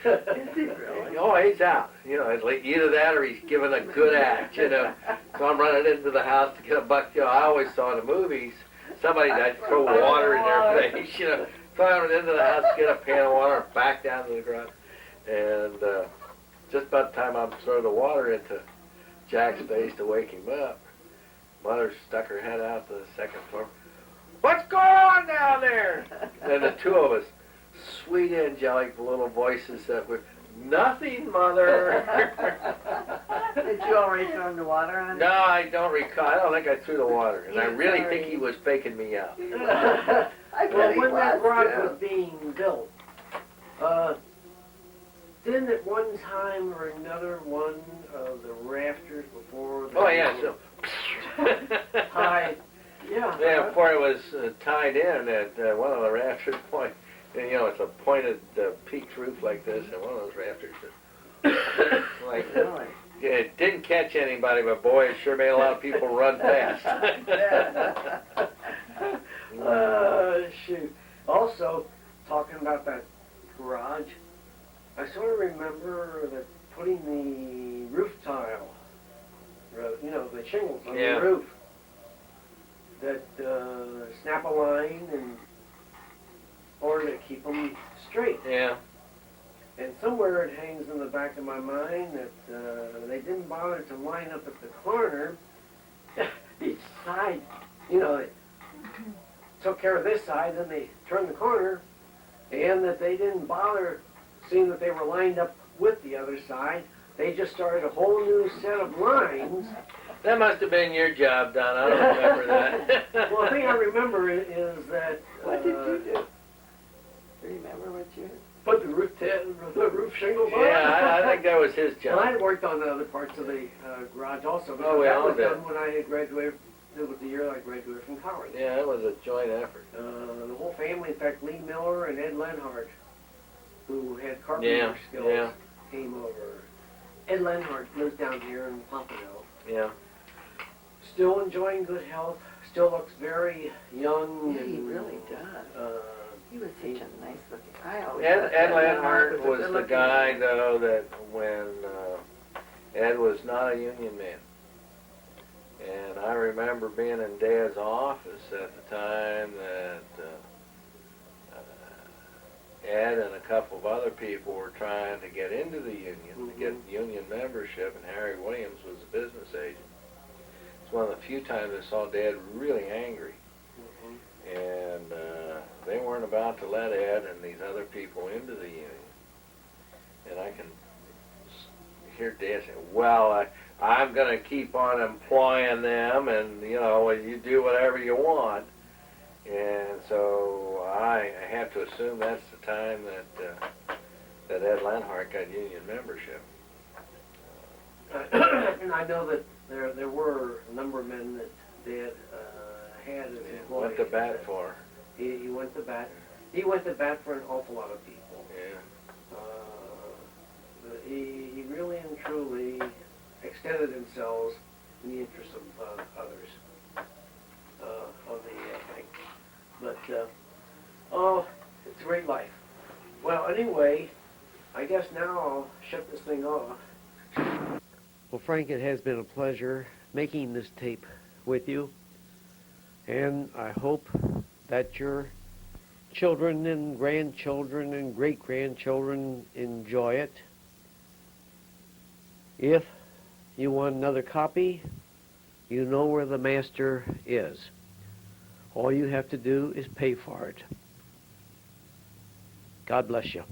Is he really? Oh, he's out. You know, it's like either that or he's giving a good act, you know. So I'm running into the house to get a buck. You know, I always saw in the movies somebody that throw water in their face, you know. So I went into the house to get a pan of water and back down to the garage. And just about the time I'm throwing the water into Jack's face to wake him up, Mother stuck her head out to the second floor. What's going on down there? And the two of us, sweet angelic little voices that were, nothing, Mother. Did you already throw in the water on it? No, I don't recall. I don't think I threw the water. And I You're really sorry. think he was faking me out. I bet Well, he when that garage too. was being built, didn't at one time or another one of the rafters before the Oh, yeah, so. tied? Yeah. Yeah, before it was tied in at one of the rafters point, and, you know, it's a pointed peaked roof like this, and one of those rafters just, like, Really? yeah, it didn't catch anybody, but boy, it sure made a lot of people run fast. Shoot. Also, talking about that garage, I sort of remember that putting the roof tile, you know, the shingles on Yeah. the roof, that snap a line in order to keep them straight. Yeah, And somewhere it hangs in the back of my mind that they didn't bother to line up at the corner each side. You know, they took care of this side, then they turned the corner, and that they didn't bother seeing that they were lined up with the other side. They just started a whole new set of lines. that must have been your job, Don. I don't remember that. Well, the thing I remember is that What did you do? Do you remember what you did? put the roof shingles on. Yeah, I think that was his Well, I job. had worked on the other parts of the garage also, but Oh, we that all was did. done when I had graduated. It was the year I graduated from college. Yeah, it was a joint effort. The whole family, in fact, Lee Miller and Ed Lenhart, who had carpenter Yeah, skills, yeah. came over. Ed Lenhart lives down here in Pompano. Yeah. Still enjoying good health. Still looks very young. Yeah, he and, really does. He was such a nice looking. I always Ed thought that Landhart a was the good-looking guy, man. though, that when Ed was not a union man. And I remember being in Dad's office at the time that Ed and a couple of other people were trying to get into the union, to get union membership, and Harry Williams was a business agent. It's one of the few times I saw Dad really angry. And they weren't about to let Ed and these other people into the union. And I can hear Dad say, well, I'm going to keep on employing them, and, you know, you do whatever you want. And so I have to assume that's the time that Ed Lenhart got union membership. And I know that there were a number of men that Dad had as employees. Went to bat for. He went to bat. He went to bat for an awful lot of people. Yeah. He really and truly extended himself in the interest of others on the thing. But oh, it's a great life. Well, anyway, I guess now I'll shut this thing off. Well, Frank, it has been a pleasure making this tape with you, and I hope that your children and grandchildren and great-grandchildren enjoy it. If you want another copy, you know where the master is. All you have to do is pay for it. God bless you.